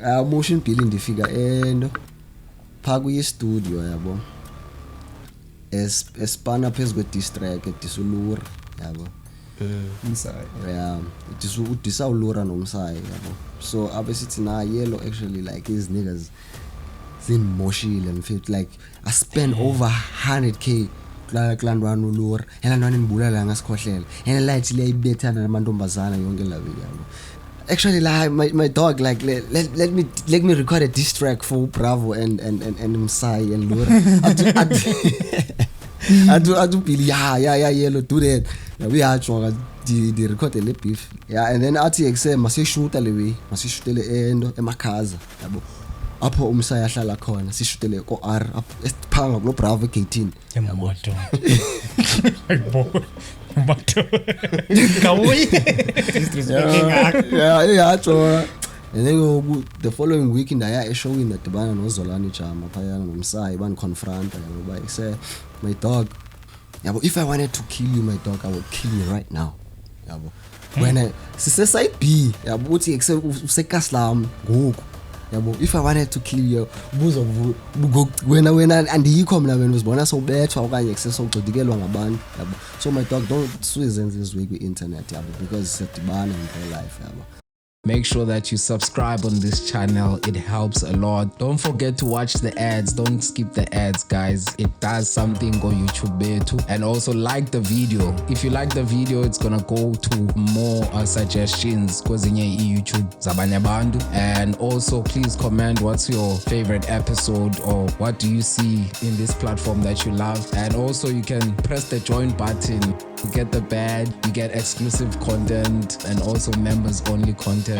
Motion billing ndifika endo phaa kuyi-studio yabo espana phezu kwe-distrack edisulura yabo Umsaya. udisawulura nomsayi yabo so abesithi na yellow actually like his niggas zinimoshile mfethu like I spend over 100k kula ntwana ulura yena ntwana ndibulala ngasikhohlela yena light le ibethana namantombazana yonke la yabo. Actually, like my dog, like let me record a diss track for Bravo and Msai and Lura. I do Billy, yeah, yellow, do that. We are trying to record a lip beef. Yeah, and then RTX must shoot away, must shoot the end of my casa. Apho Msai ahlala khona sishutele ko R phanga kulo Bravo 18 emoto Bato. Kawi. Yeah. And then the following week in the showing at the bana no Zolani Chama, Payang Msai, one confront, and say, my dog, yeah, but if I wanted to kill you, my dog, I would kill you right now. Yeah, but when I say B, yeah, but what's except Sekaslam, go. Yeah, but if I wanted to kill you, when I and he come now when was born so bad for I access to the girl on a band. So my dog don't Susan this week with internet, yeah, because it's a ban in real life, yeah. Make sure that you subscribe on this channel. It helps a lot. Don't forget to watch the ads. Don't skip the ads, guys. It does something on YouTube too. And also like the video. If you like the video, it's gonna go to more suggestions because in YouTube Zabanya Bandu. And also please comment what's your favorite episode or what do you see in this platform that you love. And also you can press the join button. You get the badge, you get exclusive content and also members only content.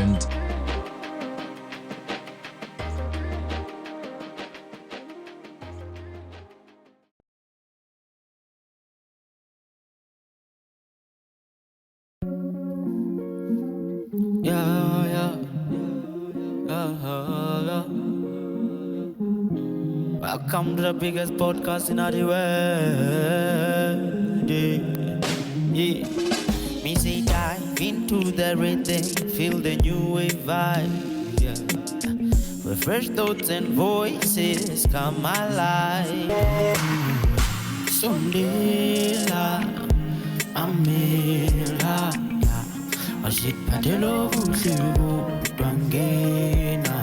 Welcome to the biggest podcast in the world. Yeah. Me say dive into the rhythm, feel the new wave vibe. Yeah. Where fresh thoughts and voices come alive. Sondela, Amela, Ashipatelo Bushibu, Dwangena.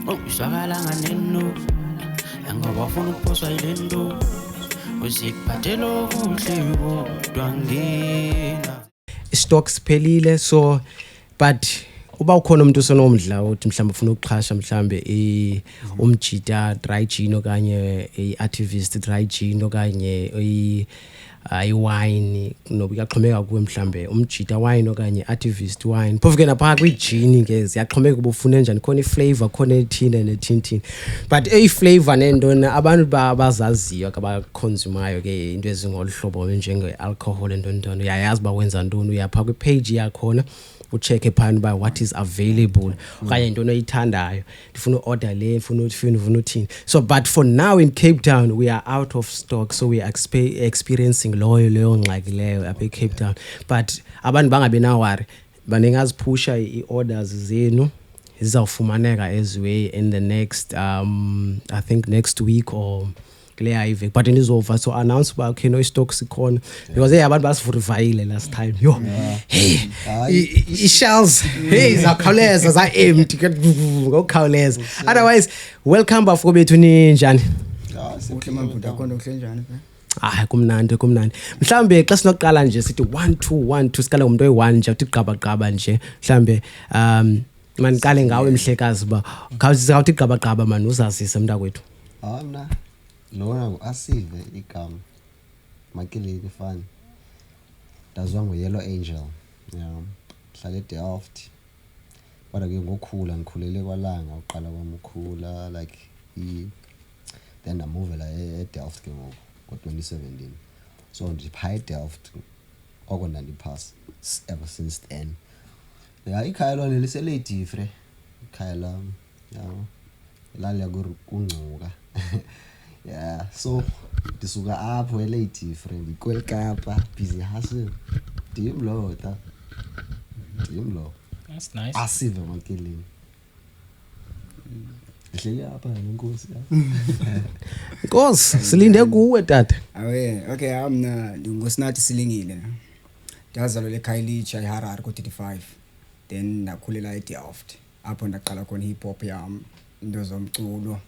Oh, Shagalanga Nenu, and go off on the post island. Usipatelo Bushibu, Dwangena. Stocks pelile so but uba ukhona umuntu osonomdla uthi mhlawumbe ufuna ukuxhasha mhlawumbe umjita dry gin okanye activist dry gin okanye iwine noba yaxhomeka kuwe mhlawumbe umjita wine okanye activist wine phofu ke napha kwi-gin ke ziyaxhomeka uba ufune njani khona i-flavor khona ethina nethintini but i-flavor nentona abantu bazaziyo abaconsumayo ke into ezingolu hlobo njenge-alcohol entontona uyayazi uba wenza ntoni uyapha kwi-page yakhona ucheck phana uba what is available okanye into oyithandayo ndifuna order le ndifuna uthini so but for now in Cape Town we are out of stock so we are experiencing leyo ngxaki leyo apha eCape Town but abantu bangabe nawari baningazipusha i-orders zenu zizawufumaneka as way in the next I think next week or clear ivek but ndizova so announce ba okay no stock sikhona because abantu basivurivayile last time yo hey i-shells hey zakhawuleza za empty ngokukhawuleza otherwise welcome bafo bethu ninjani Uhle mamvuda khona kuhle njani pha kumnandi mhlambe xa sinoqala nje sithi 1 2 1 2 sikala umuntu oyi1 nje uthi gqaba nje mhlambe maniqale ngawe emhlekazi ba khawuthi gqaba man uzazise mntakwethu mna lona ngu-Asive igama Makeleni fan ndazwa ngo-Yellow Angel hlala eDelft kodwa ke ngokhula ngikhulele kwaLanga uqala kwami ukhula like then I move la eDelft ke ngoku ngo-2017 so ndipha eDelft oko ndandiphasa ever since then ikhaya lona liseleyidifre ikhaya lami laliya kungcuka yeah so ndisuka apho eleyidifre iKwelkapa busy hustle dim lo that's nice Asive Makeleni Ahleli apha nenkosi. Nkosi, silinde kuwe tata. Awe, okay, mina ngosinathi silingile. Ndazalwa eKhayelitsha eHarare ko35. Then nakhulela eDelft. Apho ndaqala khona hip hop yami, into zomculo.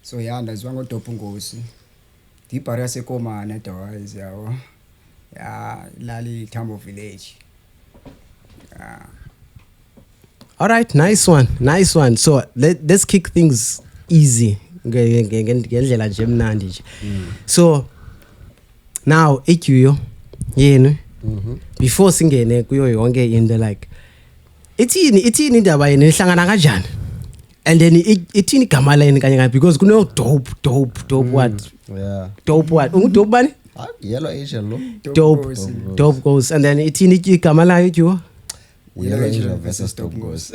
So ndaziwa ngoDope Nkosi. Dibhari yaseKomane Doors yawo. Lali Tambo Village. All right, nice one. So let's kick things easy. Ngendlela nje mnandi nje. So now eQyo yenu before singene kuyo yonke into like ithini indaba yenu ihlangana kanjani? And then ithini igama leni kanye because kuno dope what? Yeah. Dope what? Ungudope bani? Yellow Angel lo. Dope goes. And then ithini igama la eQyo? Yellow Angel versus Dope Goes.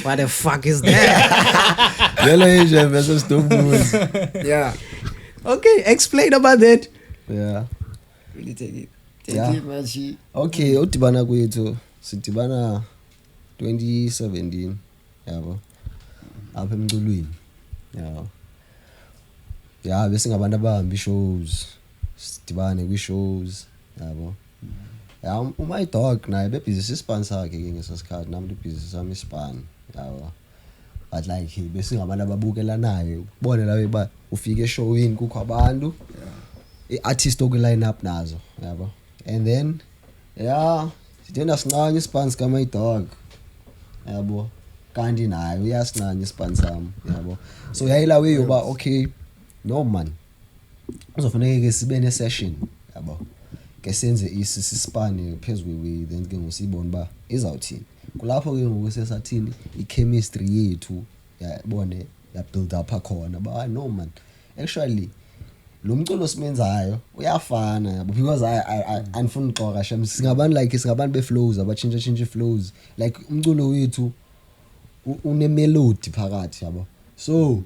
What the fuck is that? Yellow Angel versus Dope Goes. Yeah. Okay, explain about that. Yeah. Really take it. Yeah. Take it, Mashi. Okay, udibana kwethu sidibana 2017 yabo. Apha emculweni. Yabo. Yeah, bese ngabantu abahamba shows. Sidibane kwi shows yabo. Yeah, my dog naye bebhizi sponsor yakhe ngesasikhathi nami libhizi sami span yabo. But like bese ngabantu ababukela naye ubone la ba ufike showini kukho abantu iartist oku line up nazo yabo. And then sidena sincane ispan ka my dog yabo. Kanti naye uyasincane ispan sami yabo. So yayila way yoba okay no man uzofanele ke sibe ne session yabo. Ke senze isispan phezulu then ke ngosibona ba izawuthini kulapho ke ngokusesathini ichemistry yethu yabone ya build up khona ba no man actually lo mculo simenzayo uyafana yabo because I anifuna uxoxa shem singabantu be flows abatshintsha flows like umculo wethu une melody phakathi yabo. So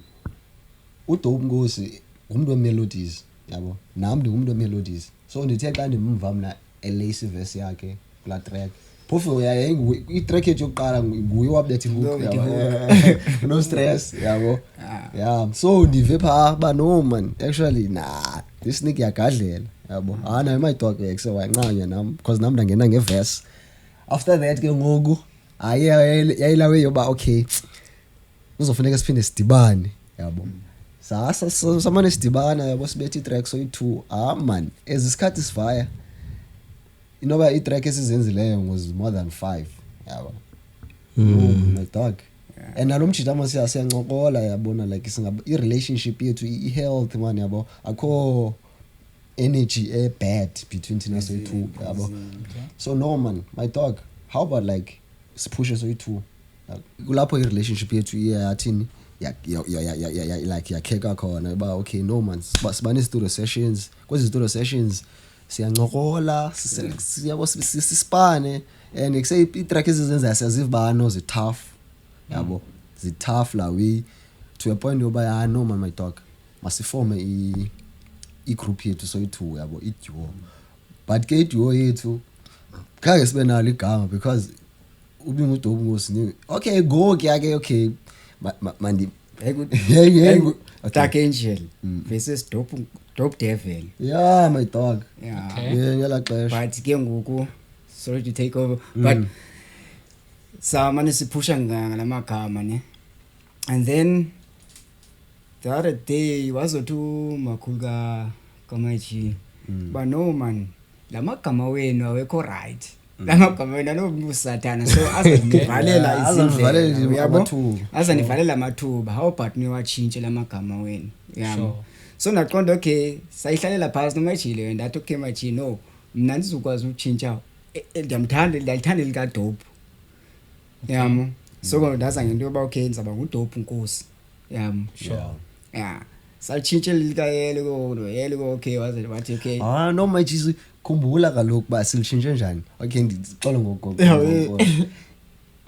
uDope Nkosi umuntu we melodies yabo nami ngumuntu we melodies. So ndithe xa ndimva mina lazy verse yakhe la track phofu i-track yethu yokuqala nguye wabetha ihook yabo. No stress yabo. Yeah, so ndive pha ba no man actually this nigga yagadlela yabo. Na my dog ekse wanqanya nami because nami ndangena ngeverse. After that ke ngoku yayilawe yoba okay uzofuneka siphinde sidibane yabo. Sasa samane sidibana yabo sibethe i-track so-2 man ezisikhathi sivaya inoba i-track esizenzileyo was more than 5 yabo. My dog and nalomjita mase siyancokola yabona like i-relationship yethu i-health man yabo akho energy bad between thina so-2 yabo. So no man my dog how about like sipushe so-2 kulapho i-relationship yethu iyathini like yakheka khona ba okay no man sibane studio sessions kwezi studio sessions siyancokola siyabo sisipane and ekuse i-track ezizenza siyaziva bano zi tough yabo zi tough la we to a point yoba no man my dog masiforme i-group yethu so-2 yabo i-duo but ke i-duo yethu khange sibe nalo igama because ubinguDope Nkosi okay go ke okay mandi Dark Angel versus Dope Devil. Yeah my dog. Yeah. Okay. Ngela xesha. But ke ngoku sorry to take over but samane sipusha ngamagama ne. And then the other day wazothi makhulu kamaji but no man lamagama wenu awekho right. Lamagama wena nobusathana so azanivalela izindlela yabo azanivalela amathuba how but niwachintshe lamagama wenu yabo. So naqonda okay sayihlalela phasi nomajile wena ndathi okay maji no mina ndizokwazi ukuchintsha ndiyalithanda lika Dope yamo. So ndaza ngento yoba okay ndizaba nguDope Nkosi yamo. Sure. Yeah sachintshe lika yelo okay wathi okay no maji khumbula kaloku ba silitshintshe njani. Okay ndixola ngoku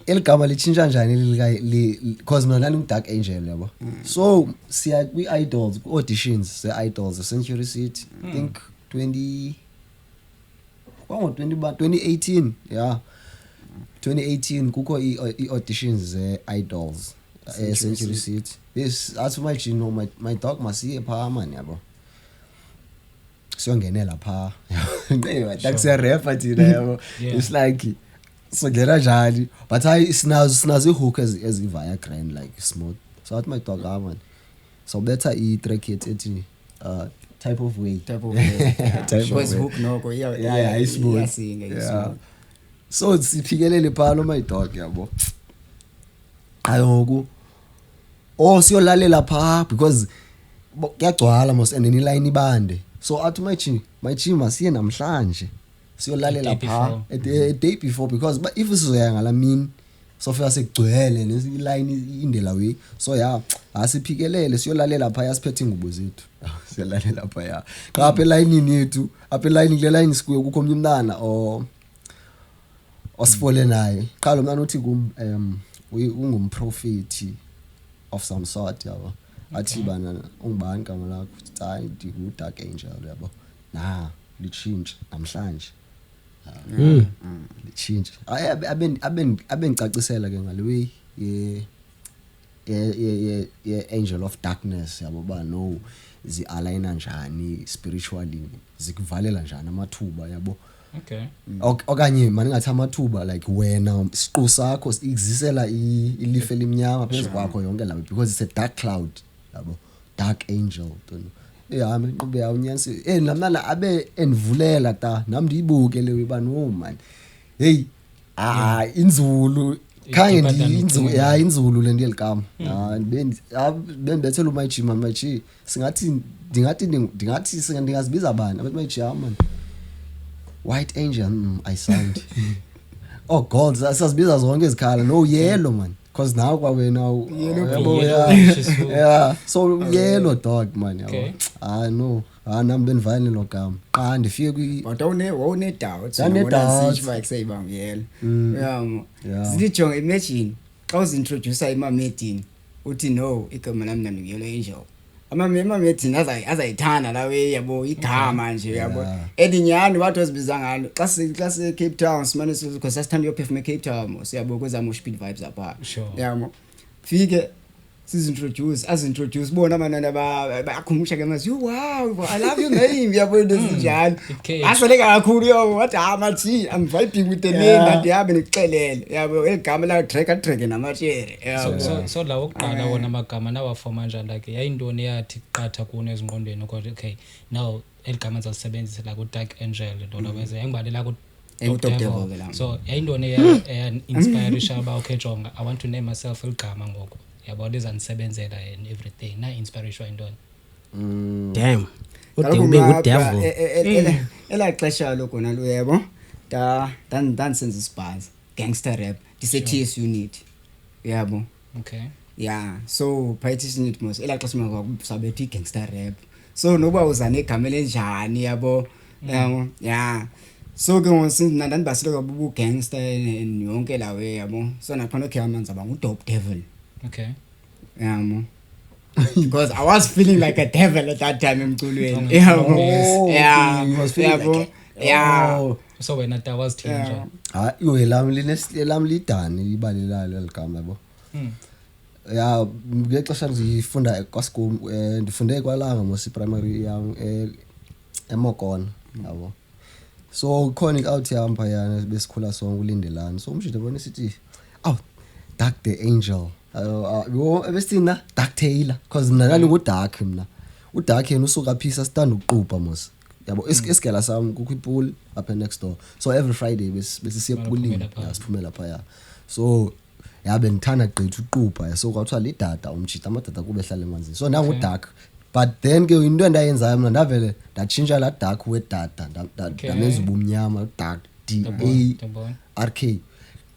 eligama litshintsha njani because mina nani Dark Angel yabo. So siya kwi-idols ku-auditions ze-idols e-Century City I think 2018 yeah 2018 kukho i-auditions ze-idols Century City. Yes, athi my G no my dog masiye pha man yabo. Siyongenela pha. Takusiya rapper thina yabo. It's like so ngena njani but hayi sinazo ihook ezivaya grand like smooth. So athi my dog man. So better i-track ethi type of way. Because hook noko yeah smooth. Yeah. So siphikelele pha lo my dog yabo. Ayoku siyolalela pha because kuyagcwala mos and then line ibande. So athi my G masiye namhlanje siyolalela pha a day before because but if sizoya ngala mini so fika sekugcwele neline indela we so yeah asiphikelele siyolalela pha yasiphethe ingubo zethu siyolalela pha ya xa apha eline yethu apha eline kule line sikuye kukho umntana osifole naye qala lo mntana uthi ungumprofeti of some sort yabo athi bana ungubani igama lakho hayi ndiku Dark Angel yabo lichinje namhlanje lichinje abengicacisela ke ngalewe ye Angel of Darkness yabo ba no zi-aligna njani spiritually zikuvalela njani amathuba yabo. Okay. Okanye manje ngathi amathuba like wena isiqu sakho exisela ilife elimnyama phezu kwakho yonke lapho because it's a dark cloud yabo Dark Angel yami inqube yawunyansi namnana abe envulela ta nami ndiyibuke lewe bani man hey inzulu khange ndinzulu inzulu le ndiyelikama bembethela uMyG MyG ndingathi singazibiza bani abathi MyG man White Angel I signed oh gold sazibiza zonke izikhala no yellow man because now kwa wena yeah so yellow dog man okay. No nami benivayile lo gama qa ndifike kwi but awune doubts like say bangiyela yeah sijonge imagine xa uzintroduce iMamedin uthi no igama lami nami Yellow Angel Amamedin azayithanda lawe yabo igama nje yabo edinyani wathi wazibiza ngalo xa se Cape Town simane because sasithanda uyophefuma Cape Town siyabo kweza mo speed vibes apha yabo fike sizintroduce bona abanana bayakhumusha ke manje wow I love your name yabo ndezinjalo asele kakhulu yo wathi amathi I'm vibing with the name that yabe nixelele yabo eligama la track namathere yabo so la oqala wona amagama nawafoma kanjani like yayintoni yathi qatha kuno ezingqondweni ukuthi okay now eligama zalisebenzisa la ku Dark Angel lona bese yangibalela ku Devil. So yayintoni inspire shaba okay jonga I want to name myself eligama ngoko yabo lezangisebenzela and everything na inspiration intoni damn ube udevil ela xesha lokho nalo yebo dan sense spaz gangster rap dise TS unit yabo okay yeah so practice unit mos ela xesha sabethi gangster rap so noba uzane igama lenjani yabo yeah so ke nsinandani basilo kabubu gangster yonke lawe yabo so nakhona ke amanzi aba ngu devil. Okay. Because I was feeling like a devil at that time emculweni. You was feeling like so when that was teenager. Lami lidani libalelalo ligama yabo. Yeah, ngexesha ngifunda kwaSikhumbu ndifunde kwalanga mos primary yam eMokona yabo. So khona out yampa yana besikhula sonke ulindelana. So umshito bona sithi Dark the Angel. Ebesina Dark Taylor because mina nalo Dark mina uDark yena usuka phisa stand uqupha mos yabo esigela sami kukho ipool up next door so every Friday bese poolini siphumela phaya so yabe ngithanda gqitha uqupha so kwathiwa lidada umjita amadada kube ehlala emanzini so nangu Dark but then ke into endayenzayo mina ndavele ndatshintsha la Dark wedada ndamenza ubumnyama Dark DARK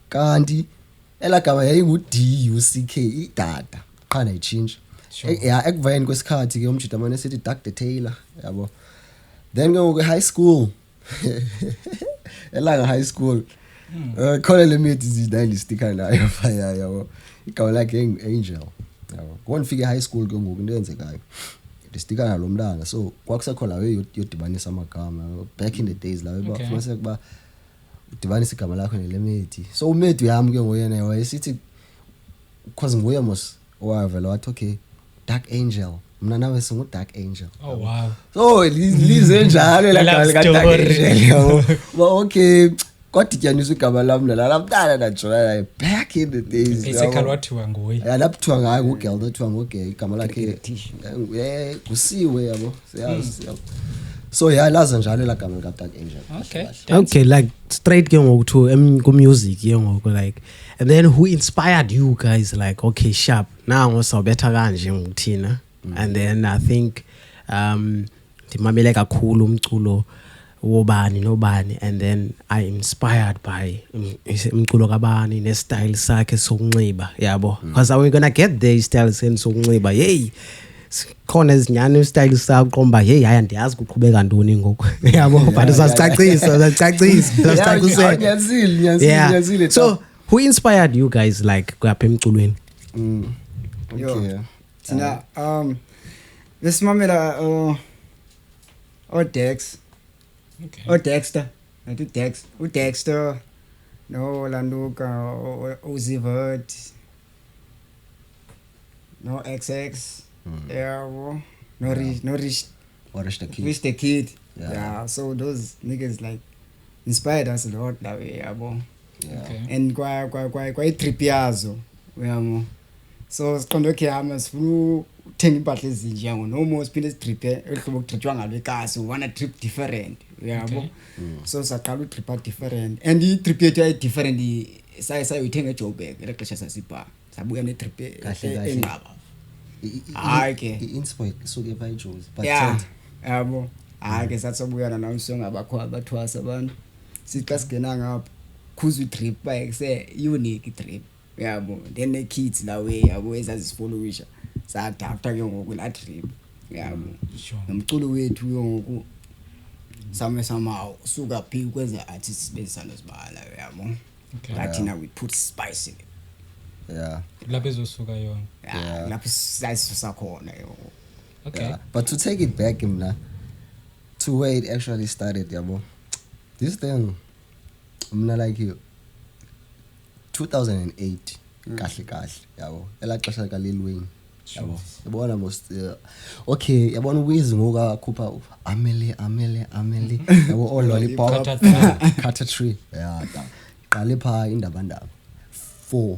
kanti elagama yayingu DUCK idada qha nayichinja ekuvayeni kwesikhathi ke umjita manje sithi Dark the Taylor yabo then ke high school elanga high school khona lemit izidayile sticker nayo fire yabo igama lakhe Angel yabo konfike high school ke ngoku into yenzekayo sticker nalomlanga so kwakusakhona we yodibanisa amagama back in the days la bafuna kuba udibanisa igama lakho nelemeti so umedu yami ke ngoyena wayesithi because nguye mos owavela wathi okay Dark Angel mina nawe singu Dark Angel. Oh wow. So lize njalo la Love ka Dark story. Angel yabo. But okay kodityaniswa igama lami la mntana najola back in the days. Basically wathiwa nguye. Lapha ngayo ugirl thathiwa ngogay igama lakhe kusiwe yabo. Siyazi. So yeah laza njalo la gama lika Dark Angel. Okay, like straight ke ngoku to ku music ke ngoku like, and then who inspired you guys like okay sharp nango sawubetha kanje ngithina. And then I think ndimamele kakhulu umculo wobani nobani, and then I inspired by umculo kabani ne style sakhe sokunxiba yabo, because we're gonna get there style sokunxiba hey khona izinyane style sakho qomba hey haya ndiyazi ukuqhubeka ntoni ngoku yabo, but usacacisa Nyazile. So who inspired you guys like kwapha emculweni? Okay. Thina besimamela Dex. Okay. Dexter. Nathi Dex. Dexter no Landuka Ozivert. No XX. Yeah, no Rich Orange the Kid. Rich the Kid. Yeah. Yeah, so those niggas like inspired us a lot that way, yabo. Yeah. Okay. And quite tripiazo, uyamo. So siqonde okay hama sifuna uthenga impahla ezinje ngo no more siphinde sitripe ehlobo ukutritshwa ngalo ekasi wana trip different, uyabo. Okay. So saqala utrip different and I trip yethu ay different sayithenga eJoburg elexesha sasibha sabuya ne trip engqaba. Hayi ke i-inspo isuke pha eJozi but yeah yabo hayi ke sathobuyana namsonga abakho abathwasa abantu siqa sigena ngapha khuza utrip bike se unique trip yabo, then the kids la way yabo ezazisifollowisha sadapta ke ngoku la trip yabo. Sure. Nomculo wethu ngoku somehow suka phi kweza artists besana sibala yabo. Okay. Latina we put spice in it. yeah. Lapho ezosuka yona. Yeah, lapho sisasusa khona yo. Okay. Yeah. But to take it back mna to where it actually started yabo, this thing mna like you 2008 kahle yabo elaxesha ka Lil Wayne yabo yabona most okay yabona Wiz ngoku akhupha amele yabo all lollipop Carter Tree yeah qale pha indaba 4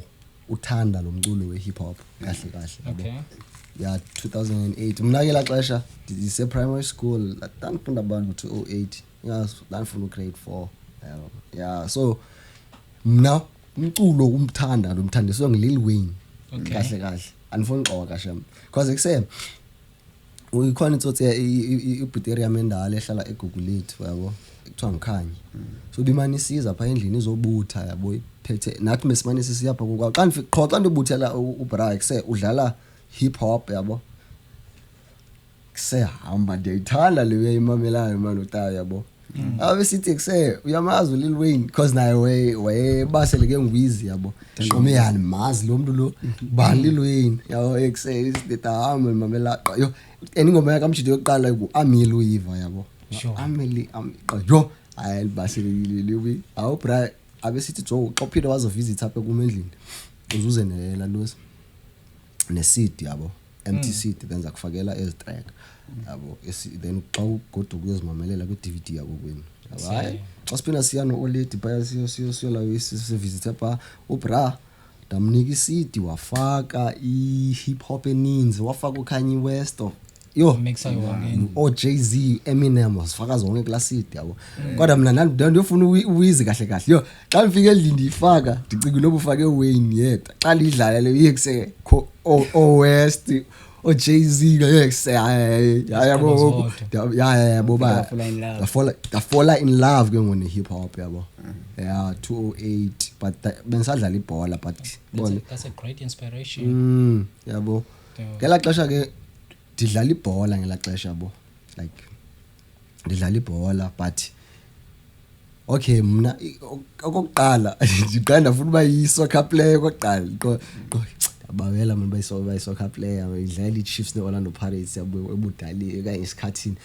uthanda lo mculo we hip hop kahle yabo. Okay. Yeah 2008 mina ke la xesha ndise primary school ndandifunda abantu 2008 yes ndandifunda grade 4 yeah so mna umculo umthanda lo mthandiswa ngeLil Wayne kahle andifuni xoka kashe because ekuse uyikhona insotsi iButeria Mendala ehlala eGugulethu yabo ekuthiwa ngikhanyi so bimani siza pha endlini izobutha yabo iphethe nathi mesimani sisiyapha kokwa xa ndifika qho xa ndibuthela uBra ekuse udlala hip hop yabo kuse hamba ndiyithanda le uyayimamelayo man utayo yabo. Abe sithi kuse uyamazi Lil Wayne because naye way basele ke ngwizi yabo ngome yani mazi lo muntu lo ba Lil Wayne yabo ekuse isitahamba mamela yo eningoma yakamjidi yokuqala ku Amili uyiva yabo Amili yo ayel basele Lil Wayne awu bra abe sithi jo xa uphinde wazo visit apha kumendlini uzuze nela losi ne seed yabo empty seed then zakufakela ez track yabo then xa ugoda ukuyozimamelela ku DVD yabo kwenu yabo hayi xa siphina siya no Oledi baya siyo la visit apha uBra damnika iCD wafaka i hip hop eninzi wafaka uKanye West yo Mixa yonke. Jay-Z Eminem wasifaka zonke kula CD yabo kodwa mina ndiyofuna uwizi kahle yo xa ngifike endlini ndiyifaka ndicinga lobu ufake Wayne yedwa xa lidlala le yekuse West Jay-Z ngekuse yabo yabo ba fall in love ke ngone hip hop yabo yeah 208 but bensadlala ibhola but That's a great inspiration. yabo ngela xesha ke ndidlala ibhola ngela xesha yabo like ndidlala ibhola but okay mna okokuqala ndiqanda ndafuna uba yi-soccer player okokuqala abawela mina bayi soccer player idlala i-Chiefs ne-Orlando Pirates yabo ebudali okanye isikhathini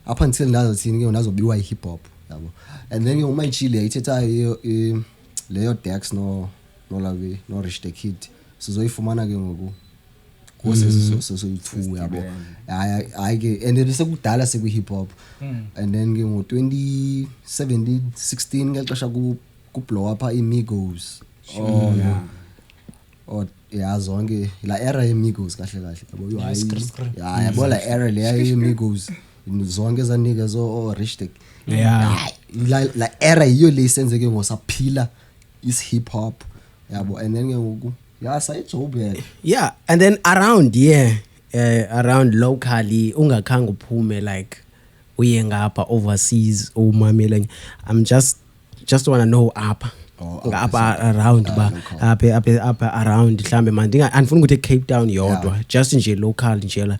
up until nazo thini ke nazobiwa i-hip hop yabo and then umayitshile ithetha leyo Dex no Lavi no Rich the Kid sizoyifumana ke ngoku so 2 yabo hayi ke and bese kudala seku hip hop and then ke ngo 2017 16 ngexesha ku blow up iMigos yeah zonke la era yeMigos kahle yabo yabo la era le yeMigos zonke zanika zo Richtek la era yiyo lesenzeke ngosaphila is hip hop yabo and then ke ngoku sayijob yeah and then around around locally ungakhange uphume like uye ngapha overseas umamela I'm just want to know apha ngapha around ba apha around mhlambe manje andifuna ukuthi Cape Town yodwa just nje local nje la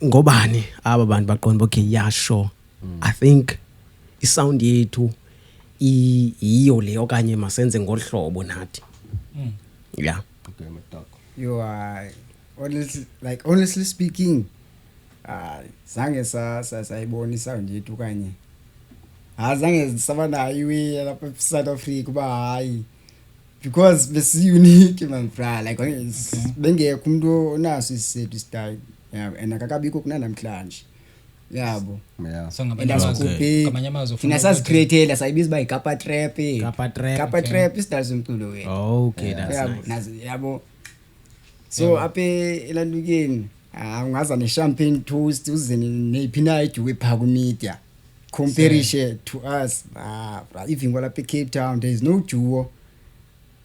ngobani aba bantu baqonda okay yeah sure I think isound yethu iyo le okanye masenze ngohlobo nathi yeah okay matak you are honestly speaking zange sayibona isound yethu kanye azange sabana iwe lapha South Africa ba hayi because besi unique man bra like bengekho umuntu onaso isethu style yeah and akakabikho kunanamhlanje yabo so ngamanye amazwi ufuna sasicreatela sayibiza ba iKapa Trap istyle somculo wethu okay that's nice yabo so aphe elandukeni ungaza ne champagne toast uzene nephina ijuwe pha ku media compare to us even while lapha Cape Town there is no duo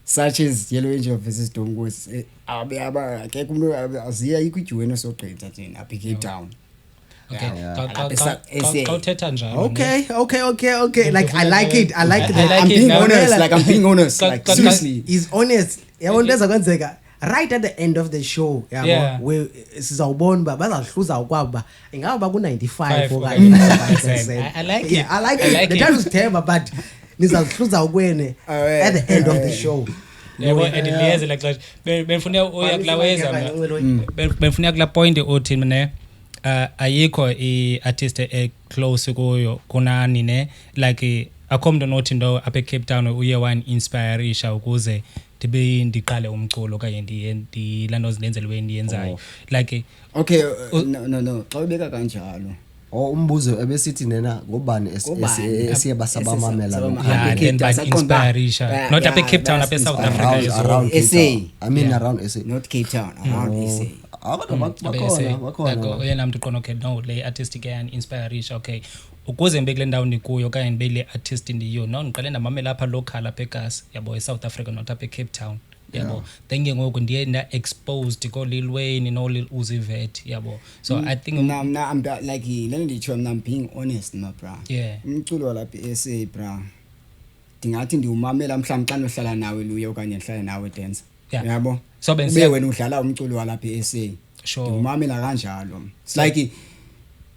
such as Yellow Angel versus Dongozi aba akekho umuntu aziya ikujuwe nosogqitha thina apha Cape Town. Uthetha njalo okay like I like it I'm being honest like seriously is honest yabona into kwenzeka right at the end of the show yabo we sizawubona ba bazahluza kwaba ingaba ku 95 okanye 95%. I like it the time is terrible but nizahluza ukwene at the end of the show yebo ediliyeze like benifuna uya kulaweza benifuna kula point othi mne ayikho iartist close kuyo kunani ne like akhomdo nothi ndo apha eCape Town uye one inspireisha ukuze ndiqale umculo kanye ndilando zindenzelwe ndiyenzayo like okay no xa ubeka kanjalo umbuzo ebesithi nena ngobani esiye basabamamela inspireisha not apha eCape Town apha eSouth Africa around SA I mean around SA not Cape Town around SA bakhona oyena muntu qona okay no le artist ke yan inspireisha okay ukuze ngibe kule ndawo ndikuyo okanye ngibe le artist ndiyo no ngiqale ndamamela apha local apha eGas yabo eSouth Africa not apha eCape Town yabo then ngoku ndiye nda exposed ko Lil Wayne no Lil Uzi Vert yabo so I think I'm like let me tell you I'm being honest my bra umculo lapha SA bra ndingathi ndiwumamela mhlawumbe xa nohlala nawe luye okanye ndihlala nawe dance yabo so benze wena udlala umculo lapha SA sure umamela kanjalo it's like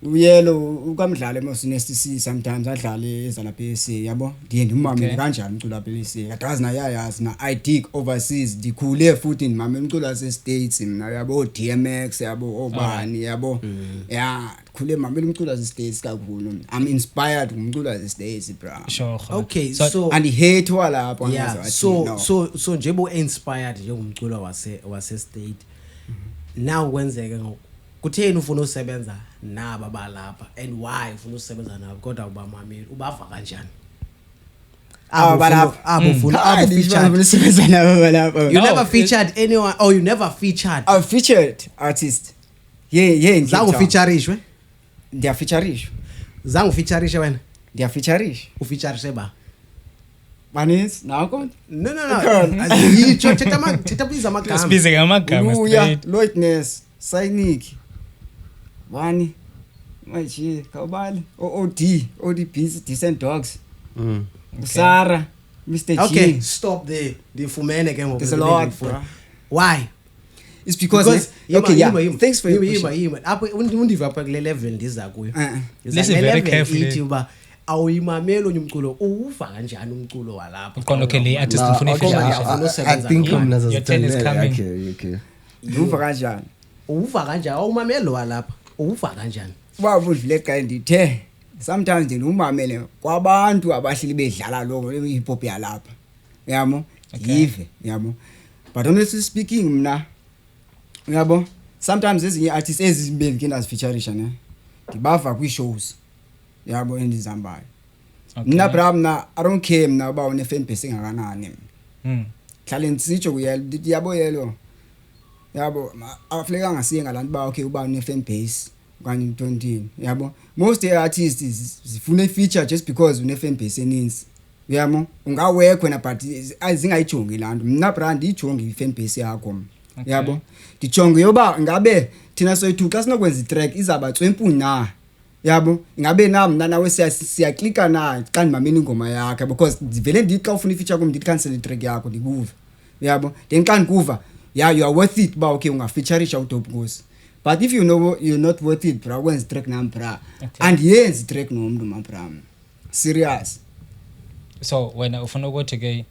uyelo ukamdlalo emosinesti sometimes adlale ezalapha SA yabo ndiye ndimamele kanjalo umculo lapha SA kadazi na yayazi na I dig overseas ndikhule futhi ndimamela umculo wase States mina yabo DMX yabo obani yabo yeah khule mamela umculo wase States kakhulu I'm inspired umculo wase States bro sure okay so and hate wala lapha yeah so njebo inspired njengomculo wase State now kwenzeke kutheni ufuna usebenza naba balapha and why ufuna usebenza nabo kodwa ubamameli ubava kanjani abo featured balapha you never featured anyone or you never featured a featured artist yeah zangu featurishwe ndia featurishwe zangu featurishe wena ndia featurishe ufeaturishe ba manis nakho no yicho thetha biza amagama sibize ngamagama straight Lloydness Sainik Wani maji Kawubali ODB Decent Dogs Sarah Mr. G okay stop there ndifumene ke ngoku there's a lot why it's because okay yeah thanks for your apho undiva apha kule level ndiza kuyo listen very carefully ithi uba awuyimamelo umculo uva kanjani umculo walapha uqonda okay le artist ngifuna I think your turn is coming okay uva kanjani uva kanjani awumamelo walapha uva kanjani wabudle guy ndithe sometimes ndinumamele kwabantu abahlili bedlala lo hip hop yalapha yamo yive yamo but honestly speaking mna uyabo sometimes ezinye artists ezibeli ke nazifeatureisha ne ndibava kwi-shows yabo endizihambayo mna bra mna I don't care mna uba une fan base engakanani hlale ndisitsho kuyelo ndithi yabo yelo yabo afleka ngasiye ngalantu ba okay uba une fan base okanye intoni yabo most artists zifuna i-feature just because une fan base eninzi uyamo ungawekho wena but azingayijongi lanto mna brand ijongi i-fan base yakho yabo ndijonge yoba ngabe thina soyithu xa sinokwenza i-track izaba tswempu na yabo ngabe na mna nawe siyaclicka na xa ndimamela ingoma yakhe because ndivele ndithi xa ufuna i-feature kum ndithi cancel i-track yakho ndikuva yabo then xa ndikuva yeah you are worth it ba okay ungafeatureisha uDope Nkosi but if you know you're not worth it bra wenza i-track nam bra andiyenzi i-track nomntu ma bra serious. So wena ufuna ukuthi ke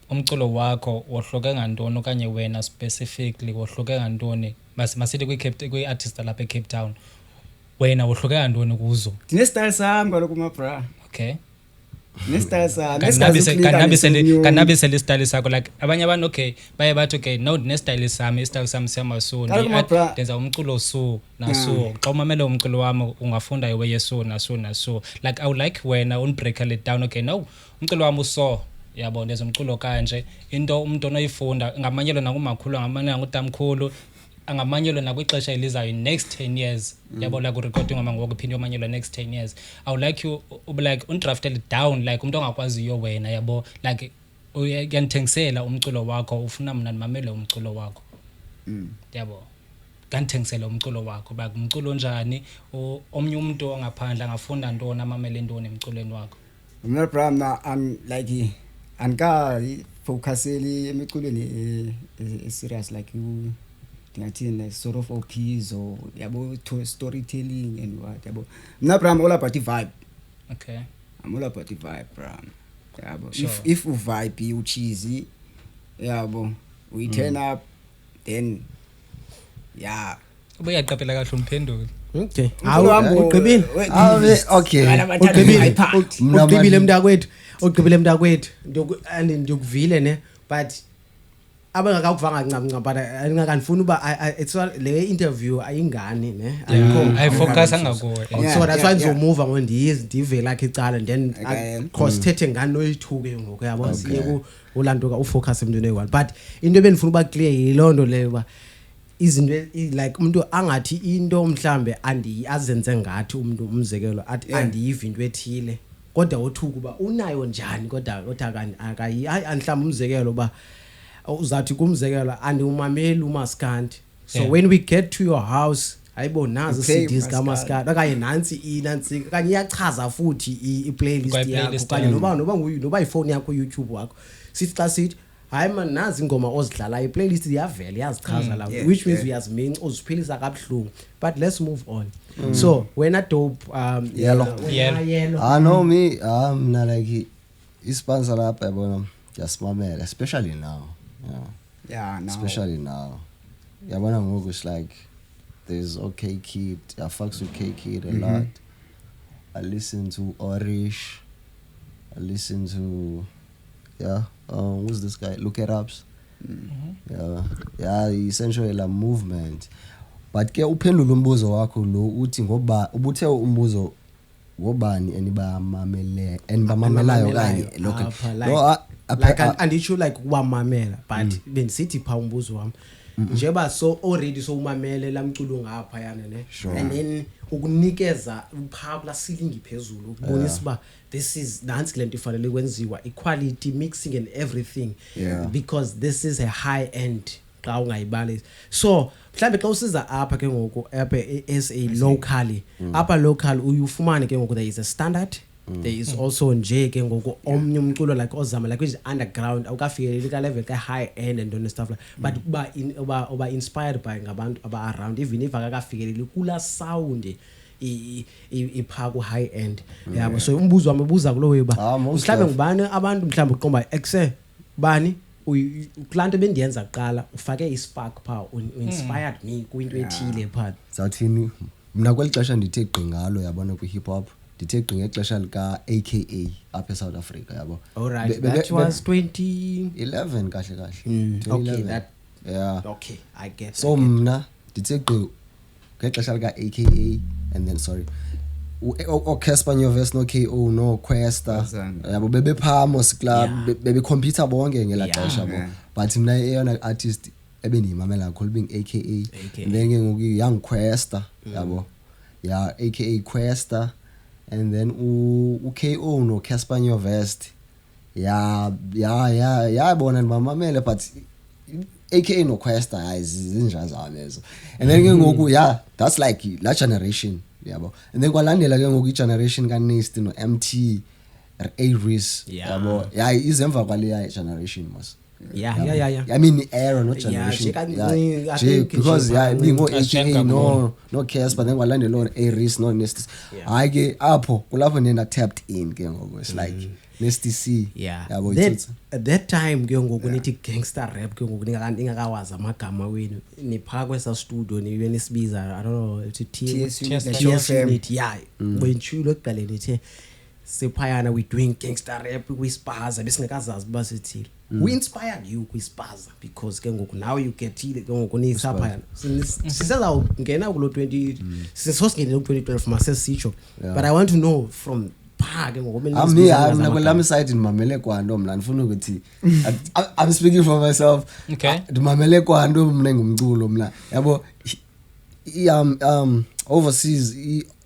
umculo wakho wohluke ngantoni okanye wena specifically wohluke ngantoni masithi kwi-artist lapha eCape Town wena wohluke ngantoni kuzo? Ndine-style sami kaloku ma bra. Okay. Ne-style sami kanabisele istyle sakho like abanye abantu okay baye bathi okay no ndine-style sami istyle sami siyamasu ndenza umculo so naso xa umamele umculo wami ungafunda iwe yeso naso like I would like wena unbreak it down okay no umculo wami uso yabo ndenza umculo kanje into umuntu onoyifunda ngamanyelo nakumakhulu ngamanyelo ngutamkhulu angamanyelo nakwixesha elizayo next 10 years yabo la ku recording ngoma ngokuphinde umanyelo next 10 years I would like you like undrafted down like umuntu ongakwaziyo wena yabo like uyanthengisela umculo wakho ufuna mina nimamele umculo wakho yabo kanthengisela umculo wakho ba umculo onjani omnye umuntu ongaphandle angafunda ntoni amamele ntoni emculweni wakho mina bra na I'm like anka focuseli emiculweni serious like you ndingathini sort of OPs or yabo storytelling and what yabo mna bra I'm all about the vibe. Okay, I'm all about the vibe bra yabo sure. if u vibe u cheesy yabo we turn up then yeah ubuyaqaphela kahle umphenduli. Okay ugqibile okay ugqibile mntakwethu ndikuvile ne but abangakuvanga ncam but angakafuni uba it's le interview ayingani ne ayifocus angakuwe so that's why ngizomove ndive lakhe icala and then cause thethe ngani noyithuke ngoku yabo siye ulantuka ufocus emntweni eyi-one but into ebendifuna uba clear yiloo leyo uba izinto like umuntu angathi into mhlambe azenze ngathi umuntu umzekelo athi andiyiva into ethile kodwa wothuka uba unayo njani kodwa akayi mhlambe umzekelo uba uzathi kumzekelo andiwumameli uMaskandi so when we get to your house ayibo nazi CDs kaMaskandi okanye nansi kanye iyachaza futhi i-playlist yakho kanye noba ifone yakho YouTube wakho sithi xa sithi hayi man nazi ingoma ozidlala i-playlist iyavela iyazichaza la which means uyaziminca uziphilisa kabuhlungu but let's move on. So wena Dope yellow no me mna like isponsor lapha yabona yasimamela especially now now especially now yabona ngoku it's like there's OK Kid I fucks with K Kid a lot. I listen to Orish, I listen to who's this guy Look It Ups. Essentially a movement but ke uphendula umbuzo wakho lo uthi ngoba ubuthe umbuzo ngobani enibamamelayo kanye lokho like andisho like ubamamela but bendisithi pha umbuzo wami njeba so already so umamele lamculo ngapha yana ne and then ukunikeza uphabla ceiling phezulu ukubonisa ba this is dance lento ifanele kwenziwa equality mixing and everything because this is a high end xa ungayibali so mhlambe xa usiza apha ke ngoku apha as a locally apha local uyufumane ke ngoku there is a standard there is also nje ke ngoku omnye umculo like ozama like is underground awukafikeleli ka level ka high end and stuff like but uba inspired by ngabantu aba around even if akakafikeleli kula sound ipha ku high end yabo so umbuzo wami ubuza kulo weba mhlambe ngubani abantu mhlambe uqomba exe bani ukulanta bendiyenza kuqala ufake ispark pha inspired me kwinto ethile pha zawuthini mina kwelixesha ndithe gqingalo yabona kwi hip hop ndithe gqi ngexesha lika-AKA apha eSouth Africa yabo. Alright, that was 20 11 kahle kahle. okay, that Yeah. okay, I get. So mna ndithe gqi ngexesha lika-AKA and then sorry Casper Nyovest no KO no Questa yabo bebephamos club bebekhompyutha bonke ngela xesha bo, but mina eyona artist ebeniyimamela kakhulu being AKA and then ke ngoku Young Questa yabo, yeah, AKA Questa and then KO no Casper Nyovest bona ndimamamele but AKA no Questa hayi zinjani zawo lezo, and then ke ngoku that's like la generation yabo, and then kwalandela ke ngoku igeneration kaNasty no MT Aries yabo, izemva kwaleya generation mos. Yeah. I mean era not generation. Because being AKA no Casper then kwalandela on Aries no Nasty. Hayi ke apho kulapho nena tapped in ke ngoku, it's like Nasty C yabo. At that time ke ngoku nithi gangster rap ke ngoku ingakawazi amagama wenu nipha kwesa studio nibe nisibiza I don't know to TS unit wenchulo ekuqaleni ethe sephayana we doing gangster rap kwispaza besingakazazi basithile. We inspired you kwispaza because ke ngoku now you get ile ke ngoku nisaphayana sisaza ngena kulo 20 sisosingene ku 2012 masesitsho, but I want to know from mina kwelami side ndimamele kwanto mna ndifuna ukuthi I'm speaking for myself. Okay. Ndimamele kwanto mna ngumculo mna yabo overseas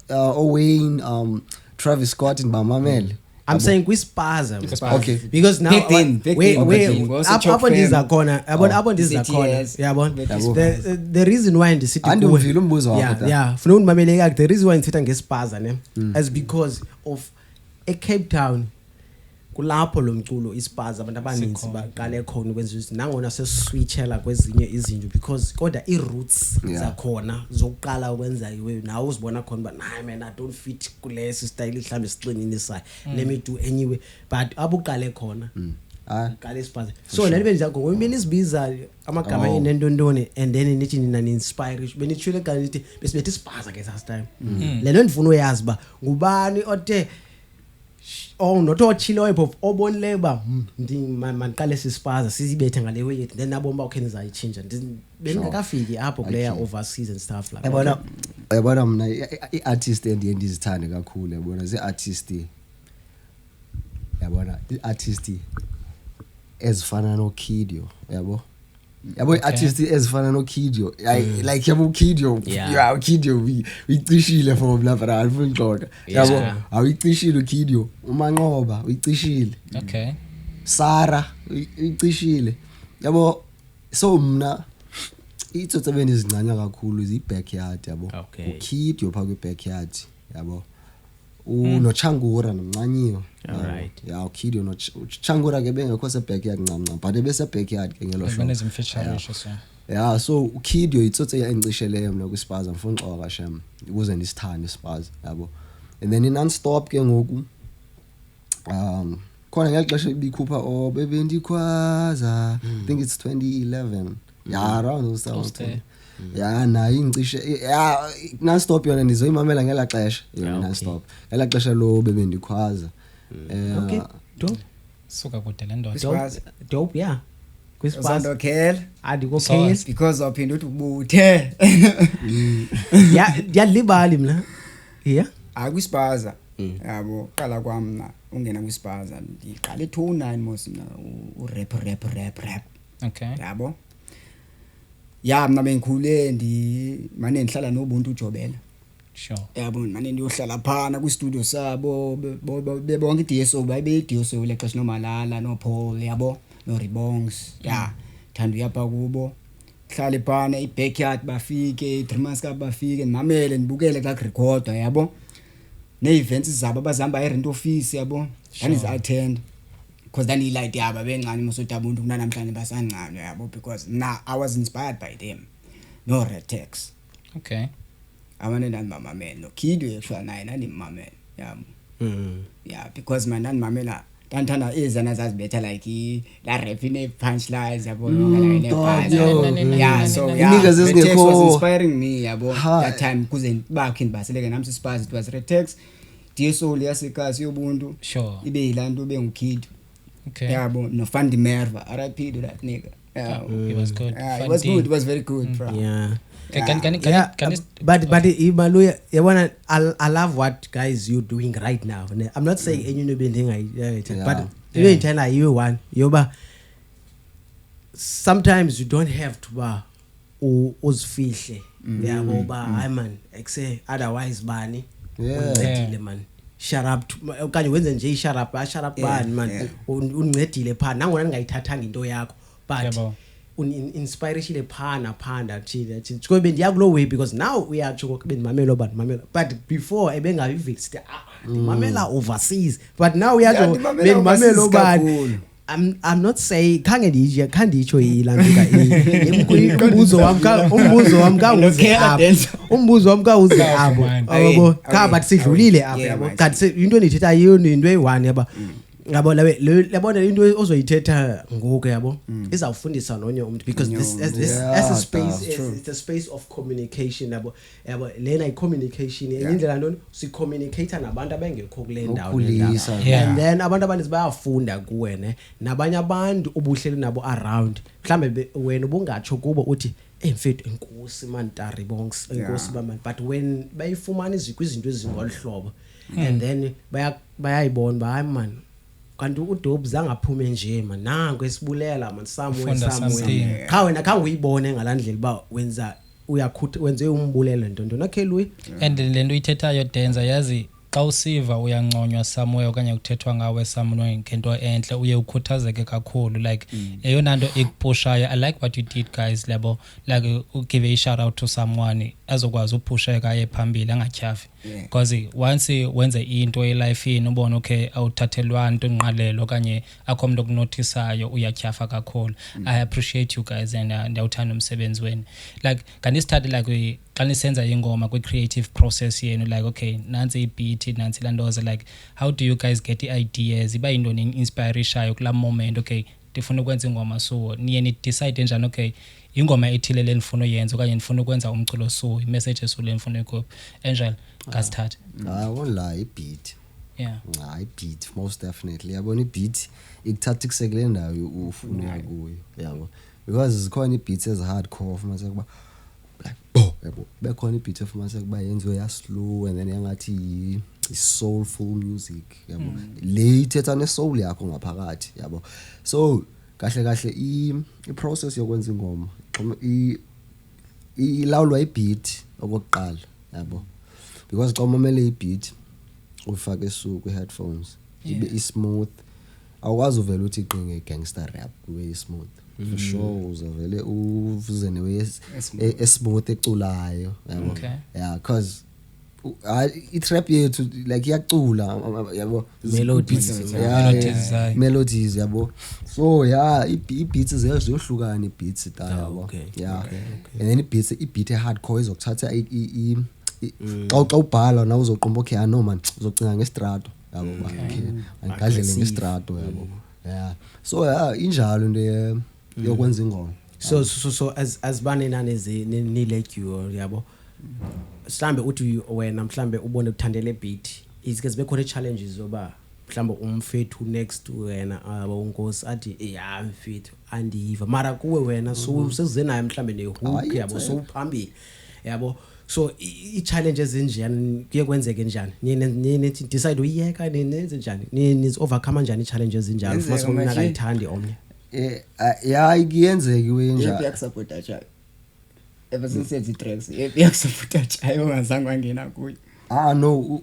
Owain Travis Scott ndibamamele. I'm saying kwispaza. Okay. Because now back then apho ndizakhona yabona the reason why ndisithi andivile umbuzo wakho funa undimamele kahle. The reason why ndithetha ngespaza ne as because of eCape Town kulapho lo mculo ispaza abantu abaninzi baqale khona ukwenza ukuthi nangona seswitchela kwezinye izinto because kodwa i-roots zakhona zokuqala ukwenza iwe nawe uzibona khona but nah man I don't fit kulesi style mhlambe siqinini sayo let me do anyway, but abuqale khona qale ispaza so lento benza ngokumini isibiza amagama enentondone and then nithi nina ni-inspire benithule kanje nithi besibethi ispaza ke last time lento ndifuna uyazi ba ngubani othe not ochile wepho obonile ba mandiqale sispaza sizibethe ngale way yethu then nabomba okay nizayichinja bengakafiki apho kuleya overseas and stuff like that. Yabona mna i-artist endiye ndizithande kakhulu yabona zi-artist yabona i-artist ezifana no Kidio yabo i-artist ezifana no Kidio like yabo Kidio Kidio uyicishile for lapha alifuni xoka yabo awuyicishile Kidio umanqoba uyicishile okay Sara uyicishile yabo so mna itsotse benizincanya kakhulu zi-backyard yabo uKidio pha kwi-backyard yabo unoChangura nomncanyiwe uKidio noChangura ke bengekho se-backyard ncamncam but ebese-backyard ke ngelo hlobo so uKidio itsotse encisheleyo mna kwispaza ngifuna uxoka shem ukuze ndisithande ispaza yabo, and then non-stop ke ngoku khona ngexesha ibikhupha bebendikhwaza I think it's 2011 around those times nayo incishe non-stop yona ndizoyimamela ngela xesha non-stop ngela xesha lo bebendikhwaza okay dope suka kude le ndoda dope kwispaza khela adikokhela because waphinda uthi ubuthe yalibali mna kwispaza yabo qala kwamna ungena kwispaza ndiqala 29 mos mna urap okay yabo mna bengikhule manje ndihlala nobuntu uJobela sure yabo manje ndiyohlala phana kwi studio sabo bebonke iDSO bayibe iDSO lexesha noMalala no Paul yabo no Ribongs thanda uyapha kubo hlale phana i-backyard bafike 3 months ka bafike mamele ndibukele xa recorder yabo ne-events zabo abazihamba e-rent office yabo attend because then like yaba bencane mosothi abantu kunanamhlanje basancane yabo because I was inspired by them no Retex okay abane ndandimamela no Kidio actually naye ndandimamela yabo because man ndandimamela ndandithanda ezana zazibetha like la rap ine punchlines yabo so Retex was inspiring me yabo that time kuze bakhe ndibaseleke nami sispazi it was Retex Dear Soul yasekhaya yobuntu Sure. ibe yilanto bengukid Okay. yabo no Fandi Merva RIP to that nigga. Yeah. It was good. It was good. It was very good, bro. Yeah. Can you But Imalu, I love what guys you're doing right now. I'm not saying any new thing but you tell you one yoba sometimes you don't have to ba uzifihle yabo ba hayi man ekse otherwise bani uncedile man shut up okanye wenze nje shut up bani man uncedile phana nangona ningayithathanga into yakho but inspiration phanda thile because bendiyakulo way because now uyatsho bendimamela but before ebengayivisit mamela overseas but now uyatsho bendimamela obani. I'm not saying khange nditsho yilantuka umbuzo wami kawuze apho yabo cha but sidlulile apho yabo kanti into endithetha yini into eyi-1 yabo labona into ozoyithetha ngoku yabo izawufundisa nonye umuntu because this as a space it's a space of communication yabo lena i-communication indlela ntoni si-communicate nabantu abengekho kule ndawo and then abantu abaninzi bayafunda kuwe nabanye abantu ubuhleli nabo around mhlambe wena ubungatsho kubo uthi mfethu enkosi mantari bonks enkosi bamani but when bayifumana izinto ezingolu hlobo and then bayayibona hayi man kanti uDope zangaphume nje man nanku esibulela man somewhere cha wena khange uyibone ngalandlela ba wenza wenze umbulelo ntonto nakhe Louis and lento uyithethayo Denza yazi xa usiva uyanconywa somewhere okanye kuthethwa ngawe somewhere ngento enhle uye ukhuthazeke kakhulu like eyona nto ikupushayo. I like what you did guys labo like give a shout out to someone azokwazi uphusheka aye phambili angatyhafi because once wenze into elifeini ubone okay awuthathelwa into ingqalelo okanye akho umuntu okunotisayo uyatyhafa kakhulu. I appreciate you guys and ndiyawuthanda umsebenzi wenu like kanisithathe like xa nisenza ingoma kwi-creative process yenu like okay nansi i-beat nansi landoza like how do you guys get i-ideas iba yinto ni-inspirishayo kulaa moment okay ndifuna ukwenza ingoma so niye nidecide njani okay ingoma ethile le ndifuna uyenza okanye ndifuna ukwenza umculo so imessage esu le ndifuna uyikhupha Angel ngasithatha wonla i-beat i-beat most definitely yabona i-beat ikuthatha kusekule ndawo ufuna kuyo yabo because zikhona i-beats ezi-hardcore ufumase kuba like yabo bekhona i-beat ufumase kuba yenziwe ya-slow and then yangathi i-soulful music yabo le ithetha ne-soul yakho ngaphakathi yabo so kahle i-process yokwenza ingoma ilawulwa i-beat okokuqala yabo because xa umamele i-beat ufake esuku i-headphones ibe i-smooth awukwazi uvele uthi iqinge gangster rap kube i-smooth for sure uzavele uvuze newe smooth eculayo yabo yeah cause i-trap yethu like iyacula yabo melodies yabo so yeah i-beats ziyohlukana i-beats yabo yeah and then i-beat hardcore izokuthatha xa ubhala na uzoqomba okay no man uzocinga ngestrato yabo okay angadlele ngestrato yabo yeah so yeah injalo into yokwenza ingoma so as banenani ni like you yabo mhlambe uthi wena mhlambe ubone ukuthandele beat izike zibe khona challenges zoba mhlambe umfethu next wena abonkosi athi yeah mfethu andiva mara kuwe wena so sekuze naye mhlambe nehook yabo so uphambili yabo so i-challenge ezinjani kuye kwenzeke njani ni decide uyiyeka nenze njani ni overcome njani i-challenge ezinjalo futhi mina akayithandi omnye yeah ikuyenzeki wenja yakusupport acha ever since the tracks yakusupport acha ungazange wangena kuyo no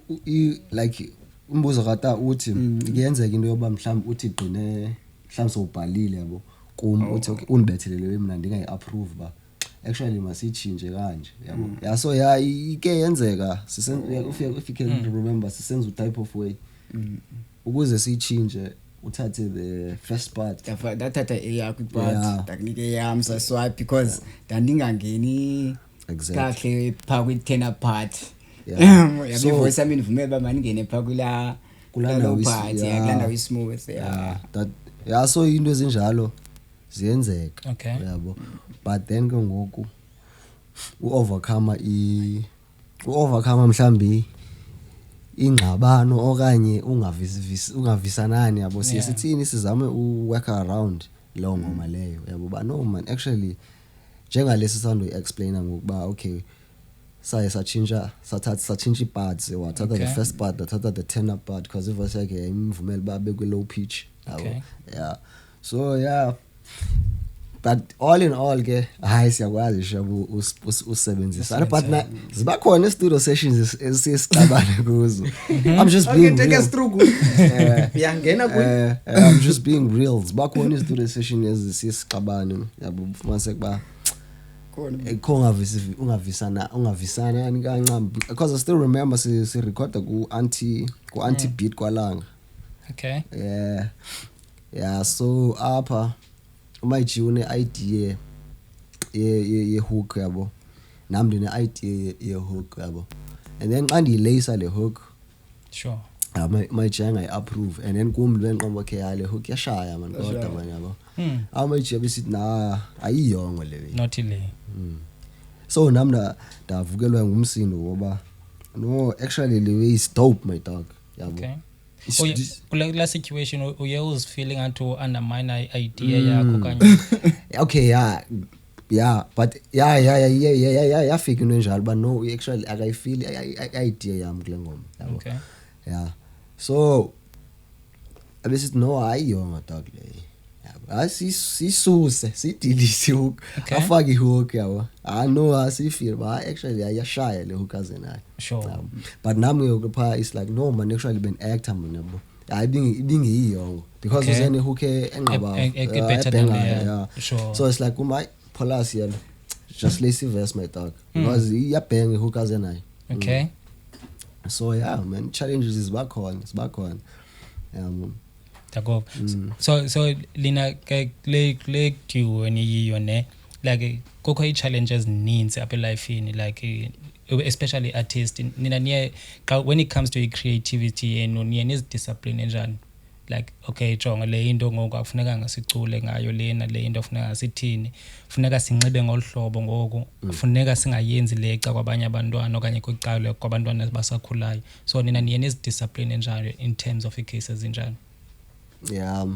like umbuzo kata uthi kuyenzeka into yoba mhlawumbe uthi igqine mhlawumbe sowubhalile yabo kum uthi okay undibethelele mina ndingayi-approve ba actually masichinje kanje yabo yeah so yeah ike yenzeka if you can remember sisenza type of way ukuze sichinje uthathe the first part thathatha eyakho part takunike yami saswipe because ndandingangeni kahle pha kwi-10 part yabi voice yami ndivumela ba maningene pha kulaa part kulanda wi-smooth yeah so into ezinjalo ziyenzeka yabo but then ke ngoku uovercome mhlambi ingxabano okanye ungavisanani yabo siye Yeah. sithini sizame work around lo ngoma leyo yabo ba no man actually njengalesi sando explainer ngokuba okay saye satshintsha iparts wathatha the Okay. first part wathatha the tenor part because ivoice yakhe yayimvumela babe kwi low pitch yabo Okay. yeah so yeah but all in all ke hayi siyakwazi shabu usebenzisa but na ziba khona studio sessions esisixabane kuzo I'm just being take real. us through good uyangena ku I'm just being real ziba khona studio session ezisixabane yabo fumanise kuba ungavisana yani kancane because I still remember si recorda ku anti beat kwalanga Okay. yeah so apha umayiji une idea ye hook yabo nami ndine idea ye hook yabo and then xa ndiyilayisa le hook Sure. mayiji angayi-approve and then kum lwenqobo okay ya le hook yashaya man kodwa man yabo amayiji yabesithi na ayiyongo le Not ile. so nami ndavukelwa ngumsindo ngoba no actually le way is dope my dog yabo Okay. It's Oh, this- kula situation uye was feeling to undermine idea yakho kanye. okay yeah but yeah yafika into enjalo but no actually akayifeel idea yami kule ngoma yabo Okay. yeah so abesithi no ayiyonga dog le yabo asisuse sidilise hook Okay. afake hook yabo no asifeel but actually yashaya le hook azenayo Sure. yabo. But nami yokupha is like no man actually ben actor man yabo ibingiyongo because Okay. uzene hook enqaba Better than the, yeah sure. so it's like my policy yalo just lazy verse my dog because iyabhenga hook azenayo Okay. so yeah man challenges ziba khona yeah man. Tako. So lina ke le duo niyiyo ne like kukho i-challenges needs apha elifini like especially artist nina niye when it comes to creativity yenu niye nizidiscipline enjani like okay jonga le into ngoku akufuneka ngasicule ngayo lena le into kufuneka ngasithini kufuneka sinxibe ngolhlobo ngoku kufuneka singayenzi leca kwabanye abantwana okanye kwicala kwabantwana basakhulayo so nina niye nizidiscipline enjani in terms of cases enjani. yeah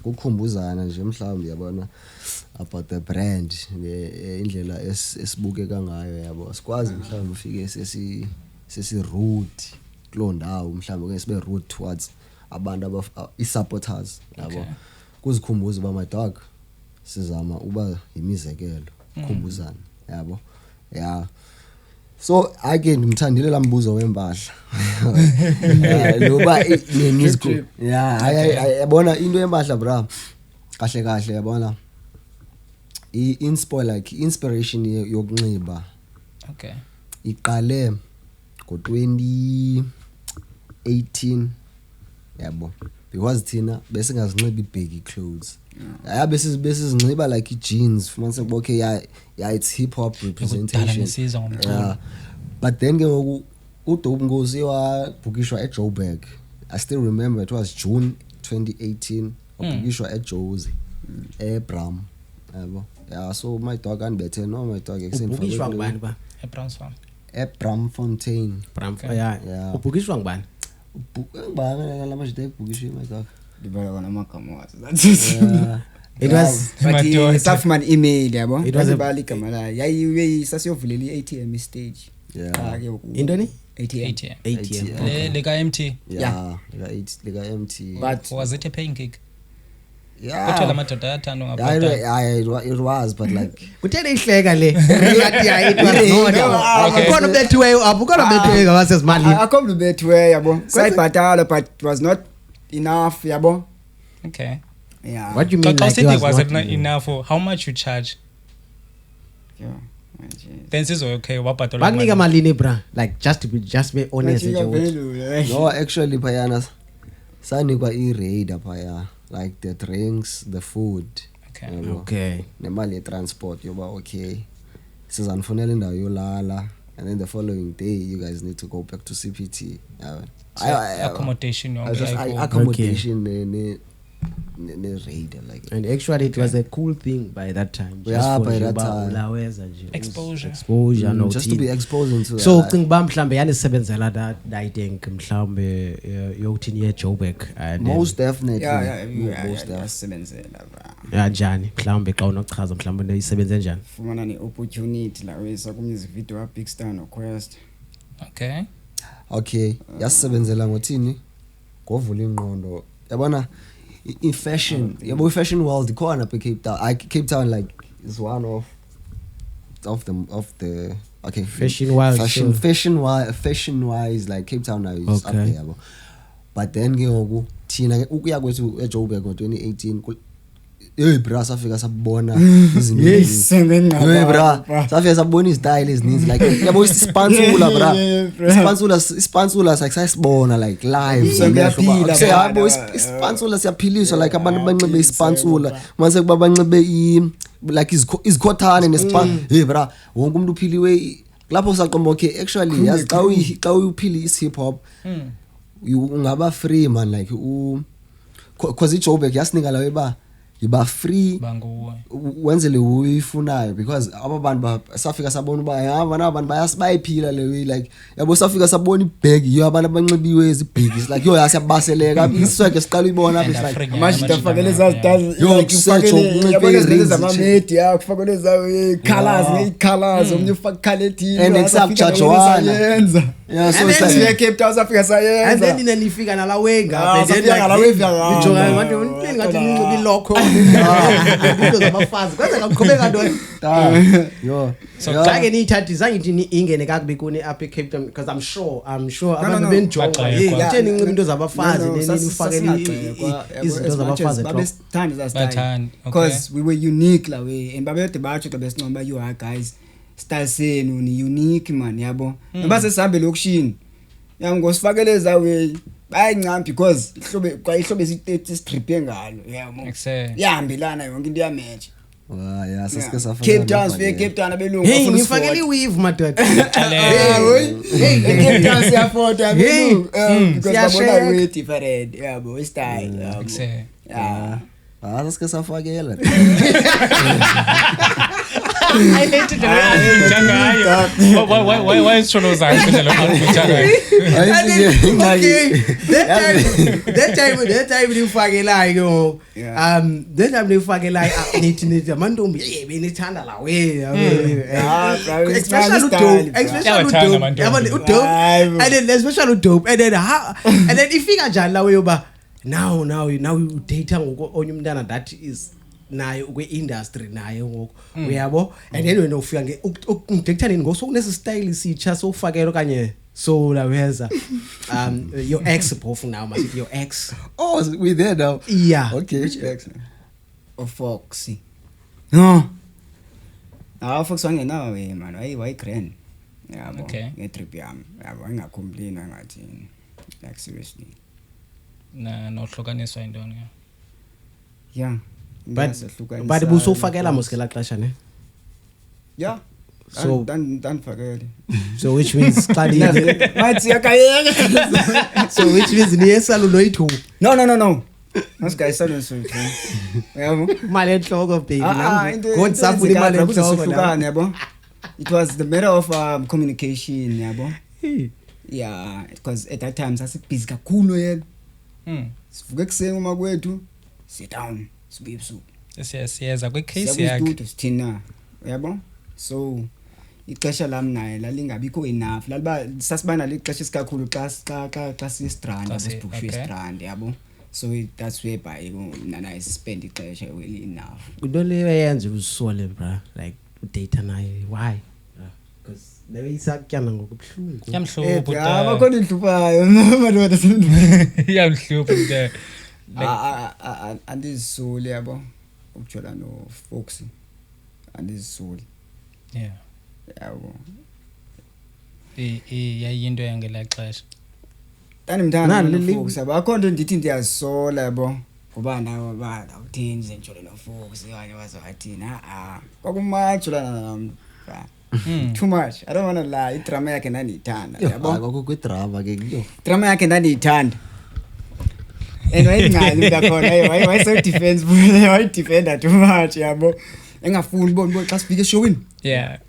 kukhumbuzana nje mhlawumbe yabona about the brand indlela esibukeka ngayo yabo sikwazi mhlawumbe ufike sesi rude kulo ndawo mhlawumbe ke sibe rude towards abantu i-supporters yabo kuzikhumbuza uba my dog sizama uba imizekelo kukhumbuzana yabo yeah so ake ngimthandile lambuzo wempahla loba nemiziko yeah yabona into yempahla bra kahle yabona inspiration yokunxiba Okay. iqale ngo-2018 yabo because thina besingazinxiba i-baggy clothes besizinxiba like i-jeans fumanise kuba okay yeah it's hip hop Kudala representation nisizwa ngomculo. yeah but then ke ngoku uDope Nkosi wabhukishwa eJoburg I still remember it was June 2018 wabhukishwa eJozi eBram yabo yeah so my dog anibethe no my dog ubhukishwa ngubani ba eBrowns Farm. eBramfontein yeah ubhukishwa ngubani ngibanga lamajide ebhukishwe my dog Dibala kona magama wazi. it was Madoda. Staffman email yabo. It was a- Ibali igama la. Yayi sasiyovulela i-ATM stage. Yeah. Cha ke intoni ATM. ATM. ATM Le lika MT. yeah lika MT But Was it a paying gig? yeah Kuthola amadoda ayathanda yeah, ngabhota. it was but like kutheni ihleka le ngathi hayi it was not Okay. akukho bethiweyo akukho bethiweyo ngabasezimalini akho mbethiwe yabo. Sayibhatala but it was not enough yabo. Okay. Yeah. what do you mean Xa like usithi was it not not enough for how much you charge? Yeah. Manje. Then sizwe okay wabhatola. bakunika malini bra like just be honest Manje nje vele. no actually phayana sanikwa i-radar phaya like the drinks the food Okay. yabo. okay nemali ye-transport yoba okay sizanifunela indawo yolala and then the following day you guys need to go back to CPT yabo. Accommodation I just yonke. accommodation ne-radio like And actually it was a cool thing by that time. Just Yeah, for by nje that uba time. ulaweza nje. Exposure. Exposure no just to be exposed into that, So like, ucinga uba mhlambe yanisebenzela that I think mhlawumbe yokuthini ye-Joburg and then- most definitely most yasebenzela ya njani mhlawumbe xa unokuchaza mhlawumbe isebenze njani. fumana ne-opportunity la wesa ku-music video wa-Big Star no-Quest. okay yasisebenzela ngothini ngovula ingqondo yabona i-fashion yabo i-fashion world ikhona apha eCape Town. Cape Town like is one of the okay Fashion wild, sure. fashion wise like Cape Town now is up Okay. there yabo. But then ke ngoku thina ukuya kwethu eJoburg ngo-2018 bra safika sabona izinto Yes, bra safika sabona izityle ezininzi like yabo ispantsula bra ispantsula sayisibona like live Kuyaphila, yabo bra. ispantsula siyaphiliswa like abantu banxibe ispantsula mase kuba banxibe like izikhothane nespan bra wonke umuntu uphiliwe lapho usaqomba okay actually yazi xa uyiphili hip hop ungaba free man like cause iJoburg yasinika lawe ba yiba free banguwe wenzele uyifunayo because aba bantu safika sabona uba yabona abantu bayayiphila le way like yabo safika sabona ibag yo abantu abanxibiwe izibhigi like yo yasiyabaseleka isweke siqala uyibona apha like amashita afakele zazi Yo, kusetshwe ukunxiba yabona i-rings izinto zama-media kufakele i-colors nge-colors omunye ufaka ikhala ethile And kusakujajwana. Yeah, so it's like Cape Town safika And sayenza then nifika nalawe Ah, safika ngalawe ngapha. nijonga ngathi unini ngathi ninxibe ilokho into zabafazi kwenza kakuqhubeka ntoni yo xa ke niyithathi zange ithi ingene kakubi kuni apha eCape Town because I'm sure abantu no. benijonga Bagxekwa. kutheni ninxibe into zabafazi nifakele izinto zabafazi ehloko babesithanda Bathanda, okay. because we were unique la way and babede batsho xa besincoma you are guys style senu ni unique man yabo noba sesihambe lokishini ngosifakele zawe bayincam because ihlobe sistripe ngalo yabo yahambelana yonke into yamatch yeah sasike safaka Cape Town sifike Cape Town abelungu hey bafuna ngifakele usifota. iweave madoda Cape Town siyafota Hey, because babona siyasheka. we different yabo style yabo yeah sasike safakela I hate it why is Chono zakho nje lokho that time nifakelayo ke ngoku Yeah. that time nifakelayo nithi amantombi benithanda la we especially udope Yawathanda amantombi. yabona udope Hayi, and then especially udope and then ifika njani la we yoba now you date ngoko onye umntana that is naye kwe-industry naye ngoku uyabo and then wena ufika ngidekuthaneni ngoku sokunesi style sitsha sowufakela okanye so laweza your ex phofu now masithi your ex oh we there now yeah okay Foxy no Fox wangenawe man wayi grand yabo Okay. ngetrip yami yabo angacomplain ngathi like seriously nohlukaniswa intoni yeah but busofakela moskela xesha ne yeah So- dan fakele so which means xa mathi yakayeke so which means niyesalulo ithu no masiguy silence with yabo imali enhloko baby into god safuna imali enhloko kuzohlukana yabo it was the matter of communication yabo yeah because at that time sasibusy kakhulu yena sivuke kuseni uma kwethu sit down sibuye ebusuku siyeza kwi-case yakhe siyakustudio sithina yabo so ixesha lami naye lalingabikho enough laliba sasibana lixesha esikakhulu xa sistrand Xa si- sibhukushwe okay. strand yabo so that's whereby nanaye spend ixesha well enough into leyo eyenza uzisole bra like udata naye why because leyo isakutyana ngokubuhlungu yamhlupha bakhona inhluphayo madoda yamhlupha into andizisoli yabo ukujola no-Foxy andizisoli yeah yabo yayinto yangela xesha ndandimthanda Nah, no-Foxy yabo akho nto ndithi ndiyazisola yabo ngoba nawe awutheni zenjolo no-Foxy okanye wazowathini kwakumajolana nam too much I don't want to lie idrama yakhe ndandiyithanda yabo akho kwidrama ke kuyo idrama yakhe ndandiyithanda and wayengcali ngakhona why so defensive why defender too much yabo engafuni bona xa sifike eshowini Yeah.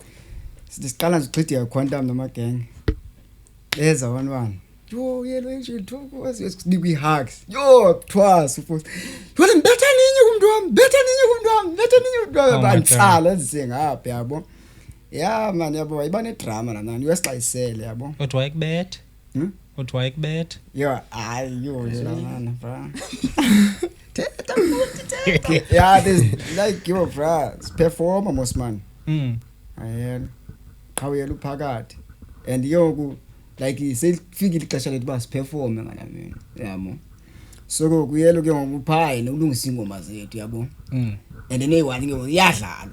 siqala nje uxhidi quantum noma gang eza 1-1 yo yelo nje thoko sinikwe hugs yo twice futhi wena mbetha ninyi umuntu wami betha ninyi bantsala zisengaphi yabo yeah man yabo ayibane drama la nani uyasixayisele yabo Uthi wayekubetha? Uthi wayekubetha? yo ayo yena bra yeah this like yo bra performer most man ayena khawuyela uphakathi and yoku like selifikile ixesha lethu ba siperforme ngala mina yabo so kuyelo ke ngokuphayi nokulungisa ingoma zethu yabo and then eyiwani ke iyadlala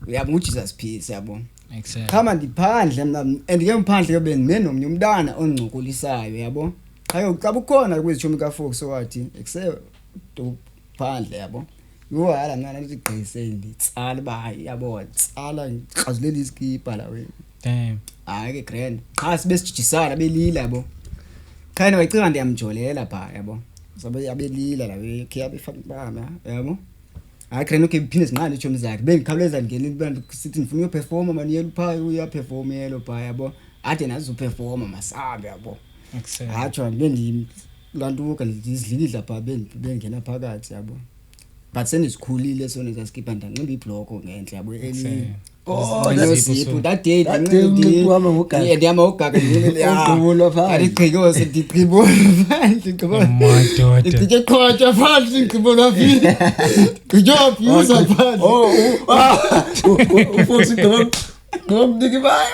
uyabo uJesus peace yabo Excellent. khama ndiphandle mina and ke mphandle ke bendinomnye umntana ongcukulisayo yabo qayo xa bukhona kwezichomi ka Fox wathi ekuse phandle yabo yo hala mina lithi gqise nditsala ba yabo tsala ngixazulela iskipa la wena Damn. hayi ke grand cha sibesijisana belila yabo khayina wayicinga ndiyamjolela pha yabo sabe yabelila la ke yabefaka bama yabo hayi grand okay phinde sinqane ichomi zakhe bengikhawuleza ngene abantu sithi ngifuna ukuperforma manje yelo pha uyaperform yelo pha yabo ade nazo uperforma masabe yabo Excellent. hatsho bendilantuka ndizidlilidla pha bengena phakathi yabo but senisikhulile sona saskipa ndanqimba ibhloko ngenhle yabo that day wami ngogaga. yeah ndiyama ugaga Ugqubulo phandle. ndiqhiko sendiqhibo phandle Madoda. ndike khotha phandle ngqibona phi job user phandle Ufuthi ngomniki baya.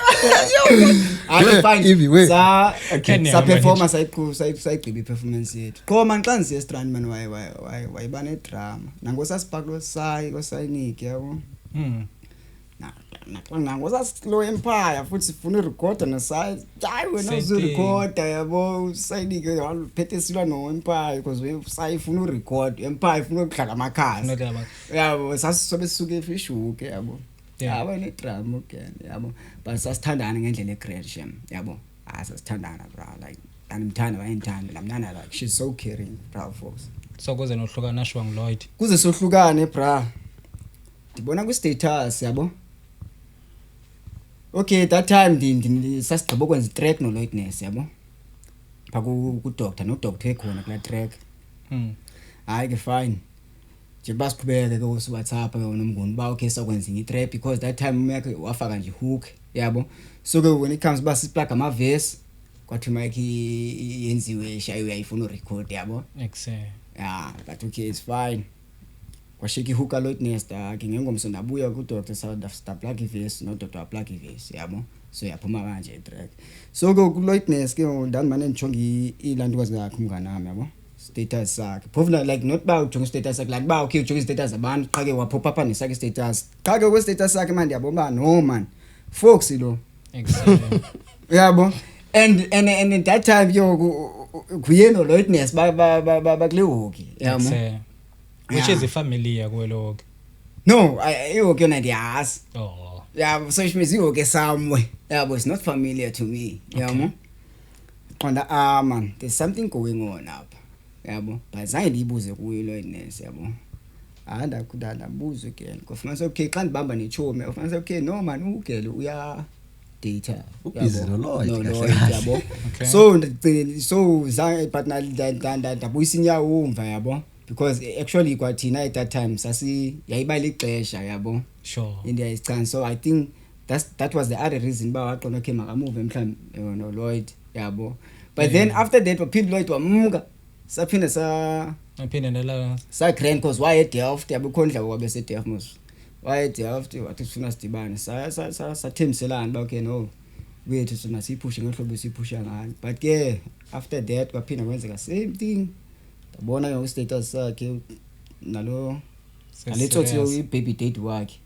Ivy, wait. sa Can you performer sayigqiba iperformance yethu qoma xa ngisiye strand man wayiba nedrama nangosasipaklo sayi kosayiniki yabo nangosaslow empire futhi sifuna irecorder nasayi hayi wena uzirecorder yabo sayiniki phethe silwa no empire because we sayifuna urecord empire ifuna ukudlala amakhasi yabo sasisobe sisuke efishuke yabo yabo nedrama again yabo but sasithandana ngendlela egresham yabo sasithandana bro like andimthanda wayendithanda lamnana like she's so caring bro folks So kuze nohlukana shwa nguLloyd. kuze sohlukane bra ndibona ku status yabo okay that time sasigqiba ukwenza itrack no Lloydness yabo pha ku doctor no doctor ekhona kula track hayi ke fine nje basiqhubeke ke ku WhatsApp ke nomnguni ba okay sakwenza itrack because that time umyakhe wafaka nje hook yabo so ke when it comes basi plug ama verse kwathi mike yenziwe shayo uyayifuna record yabo Excellent. yeah but okay it's fine kwashiki hook Lloydness ke ngengomso ndabuya ku doctor sa plug verse no doctor plug verse yabo so yaphuma kanje itrack so ke ku Lloydness ke ndandimane ndijonga ilantukazi yakhe umnganami yabo status sakhe phovula like not ba ujonga status sakhe like ba okay ujonga status abantu qake wapop up nesakhe status qake ku status sakhe manje yabo ba no man Fox lo Excellent. yabo and that time yo kuyeno Lloydness ba kule hoki yabo Excellent. Which is a familiar kwelo. no ihoki yona ndiyazi Oh. yabo so ishimizi ihoki somewhere yabo it's not familiar to me yabo qonda man there's something going on up yabo but zange ndibuze kuyo Lloydness yabo anda kudala buzo again kofanele okay xa ndibamba nechomi ufanele okay no man ugele uya data Ubhizi noLloyd, no kahle Lloyd kahle. yabo Okay. so zange but ndabuyisa inyawo umva yabo because actually kwathina at that time sasi yayibala ixesha yabo Sure. India is chance so I think that was the other reason ba waqona okay makamove mhlawumbe no Lloyd yabo but then after that waphinde Lloyd wamka saphinde Aphinde nala sa grand cause why at Delft yabo khondla kwabe se Delft mos why at Delft wathi sifuna sidibane sathembiselana ba okay no wethu sona siphushe ngohlobo siphusha ngani but ke after that kwaphinde kwenzeka same thing yabona ngo status sakhe nalo alethothe yo baby date wakhe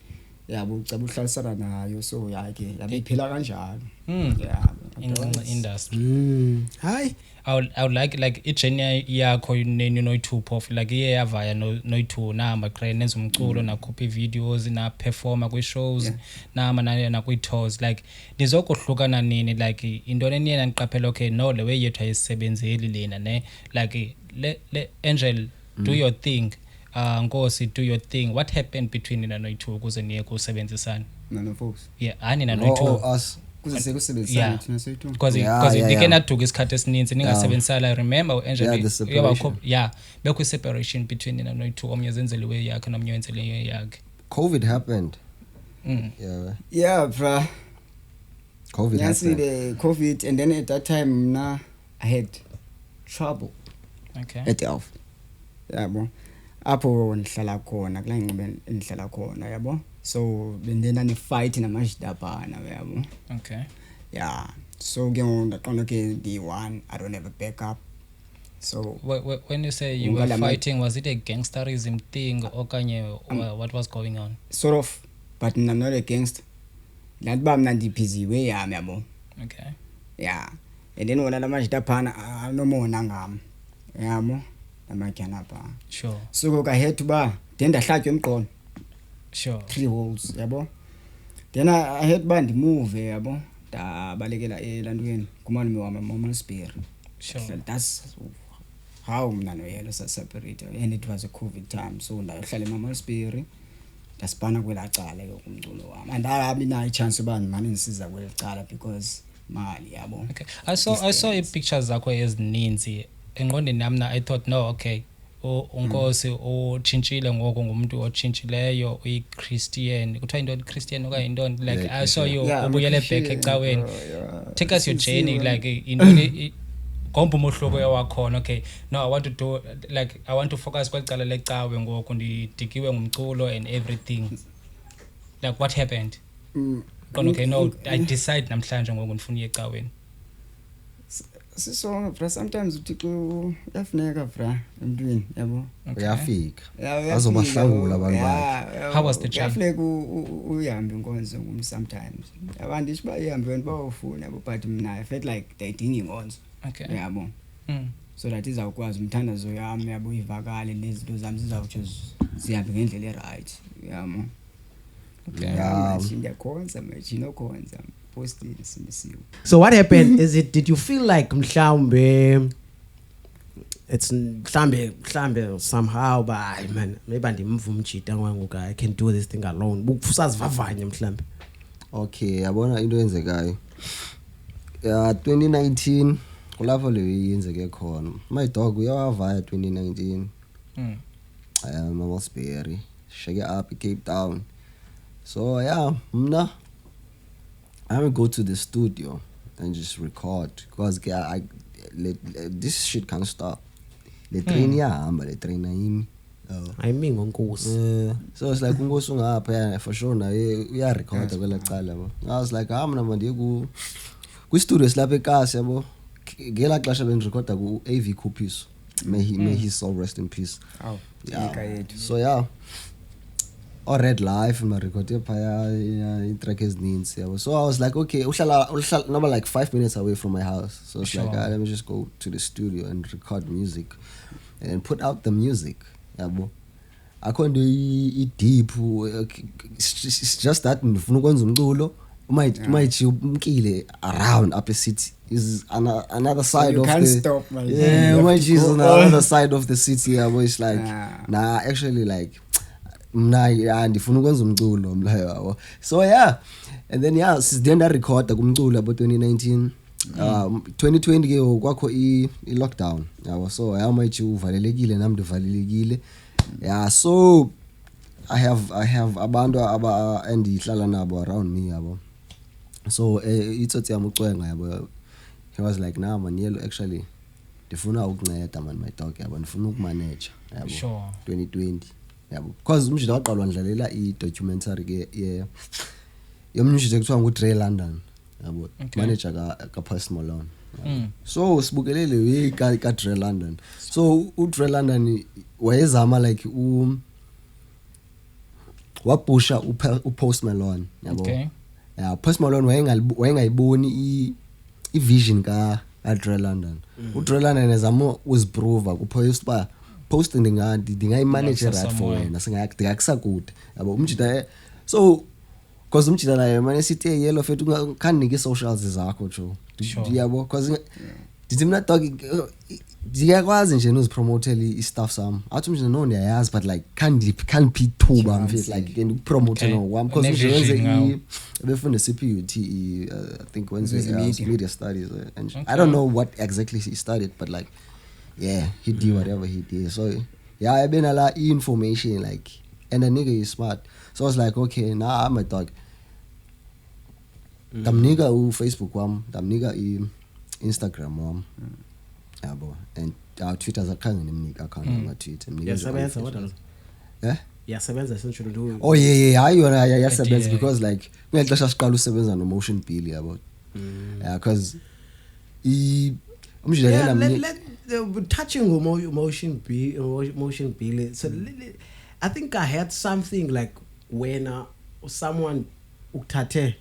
yabo ucaba uhlalisana nayo so yakhe yabe iphila kanjalo yabo industry. Hayi. I would like ijourney yakho noyi-2 phofu like iye yavaya noyi-2 nahamba crazy nenza umculo nakhupha ii-videos na-performa kwi-shows nahamba nakwi-tours like nizokohlukana nini like intoni eniye naniqaphela okay no le way yethu ayisebenzeli lena ne like le Angel do your thing Nkosi do your thing. What happened between nina noyi-2 ukuze niye kusebenzisana? No folks. Yeah, nina noyi-2 us kuze sekusebenzisana thina soyi-2 because ndike naduka isikhathi esininzi ningasebenzisana. I remember Angel bekwi-separation between nina noyi-2 omnye zenzele way yakhe nomnye wenzele way yakhe. COVID happened. Yeah bra, COVID happened. the COVID, and then at that time mna I had trouble Okay. at Elf, yabo apho ndihlala khona kula ngqobe ndihlala khona, yabo. So bendena ni fight namashidabhana, yabo. Okay. Yeah, so ke ngaqonda ke D1 I don't have a backup. So when you say you were fighting, was it a gangsterism thing okanye what was going on? Sort of, but I'm not a gangster. That ba mna ndiphiziwe yami, yabo. Okay. Yeah, and then wona lamashidabhana no more nangam, yabo. Amatyana. Sure. So I had to ba then ndahlatywa emqolo. Sure. 3 holes, yabo. Then I had ba ndimove, yabo. Ndabalekela elandweni kumalume wami Malmesbury. Sure. So that's how mna noyelo separated, and it was a COVID time, so ndahlala eMalmesbury ndaspana kwela cala yokumculo wami, and arabi na chance ba manje ngisiza kwela cala because mali, yabo. Okay. I saw pictures zakho ezininzi engqondweni nami I thought no okay Nkosi utshintshile ngoku ngumuntu otshintshileyo uyi-Christian kuthiwa into Christian okanye intoni like I saw you ubuyele back ecaweni. Take us your journey like intoni ngomba umohluko yawakhona. Okay, no I want to do like I want to focus kwecala lecawe ngoku ndidikiwe ngumculo and everything, like what happened? Okay, no I decide namhlanje ngoku ndifuna ecaweni. So bra, sometimes uthiko yafuneka bra emntwini, yabo. Uyafika azobahlangula abantu bakhe. How was the change? Yafuneka uhambe inkonzo sometimes abantu isho bayihambe wena bawufuna, but mina I felt like they didn't inkonzo. Okay. Yabo. So that izawukwazi umthandazo yami, yabo, ivakale lezinto zami zizawuthi zihambe ngendlela right, yabo. Okay. Ndiyakhonza manje nokhonza posting simisiwe. So what happened is did you feel like mhlawumbe it's mhlawumbe somehow by man maybe ndimva umjita wangu I can do this thing alone busazivavanye mhlawumbe? Okay, yabona into eyenzekayo 2019 kulapho le yenzeke khona. My dog uyawavaya 2019 Malmesbury shake it up Cape Town. So yeah, mna I will go to the studio and just record because this shit can't stop. The train yahamba, the train ayimi. I mean ngoNkosi. So it's like uNkosi ungapha for sure na uya record kwela cala bo. I was like mina manje ku studio silapha eKasi yabo. Ngela xesha bendirecorda ku AV Kupiso. May his soul rest in peace. Oh, yeah. So yeah. Or Red Life in my record in track ezininzi yabo. So I was like okay, uhlala number like 5 minutes away from my house. So it's like let me just go to the studio and record music and put out the music yabo. Akho nto deep, it's just that ndifuna ukwenza umculo umayithi umkile around up the city is another side of the stop, man. Umayithi is on the other side of the city yabo. It's like nah actually like mna ndifuna ukwenza umculo mlayo yabo. So yeah, and then yeah sidenda recorda kumculo abo 2019 2020 ke kwakho i lockdown yabo. So yamayithi uvalelekile nami ndivalelekile. Yeah, so I have abantu endihlala nabo around me yabo. So itsotsi yami ucwenga yabo. He was like nah man yellow actually ndifuna ukunceda man my dog yabo, ndifuna ukumanage yabo. Sure. 2020 yabo because umjida waqalwa ndlalela i-documentary ke yomnjida ekuthiwa nguDre London yabo, manager ka Post Malone. So sibukelele we ka Dre London. So uDre London wayezama like wapusha uPost Malone yabo. Okay. Yeah, Post Malone wayengayiboni i-vision ka-Dre London. uDre London ezama uziprova kupost ba post ndingayimanage right for wena singakusakude yabo umjida so because umjida naye manje sithi yellow fethu kanike socials zakho jo yabo because ndithi mina dog ngiyakwazi nje nozipromotela i-stuff sami athi umjida no ndiyayazi but like can't be thuba mfethu like can promote no one because uyenze befunda CPUT I think Wednesday media studies and I don't know what exactly he studied but like yeah he did whatever he did so yeah I've been a lot information like and the nigga is smart so I was like okay now I'm a dog damnika Facebook wam damnika Instagram wam yabo and Twitter zakhange nemnika account ama Twitter yasebenza what yeah yasebenza essentially do oh yeah hayi yona yasebenza because like ngexesha siqala usebenza no Motion Bill yabo yeah because touching Motion Bill so I think I had something like when someone uthathe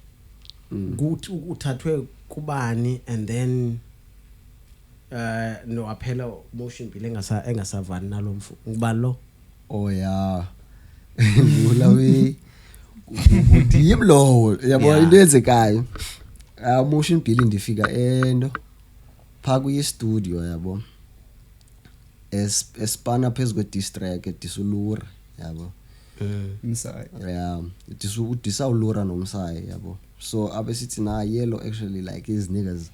uthathwe kubani and then no aphela Motion Bill engasavani nalo mfu ngubani lo oh yeah ulawi udimlo yabo into enzekayo Motion Bill ndifika endo phaku yi-studio yabo espana phezu kwe-distrack edisulura yabo Msai yeah disawulura nomsayi yabo so abesithi na yellow actually like his niggas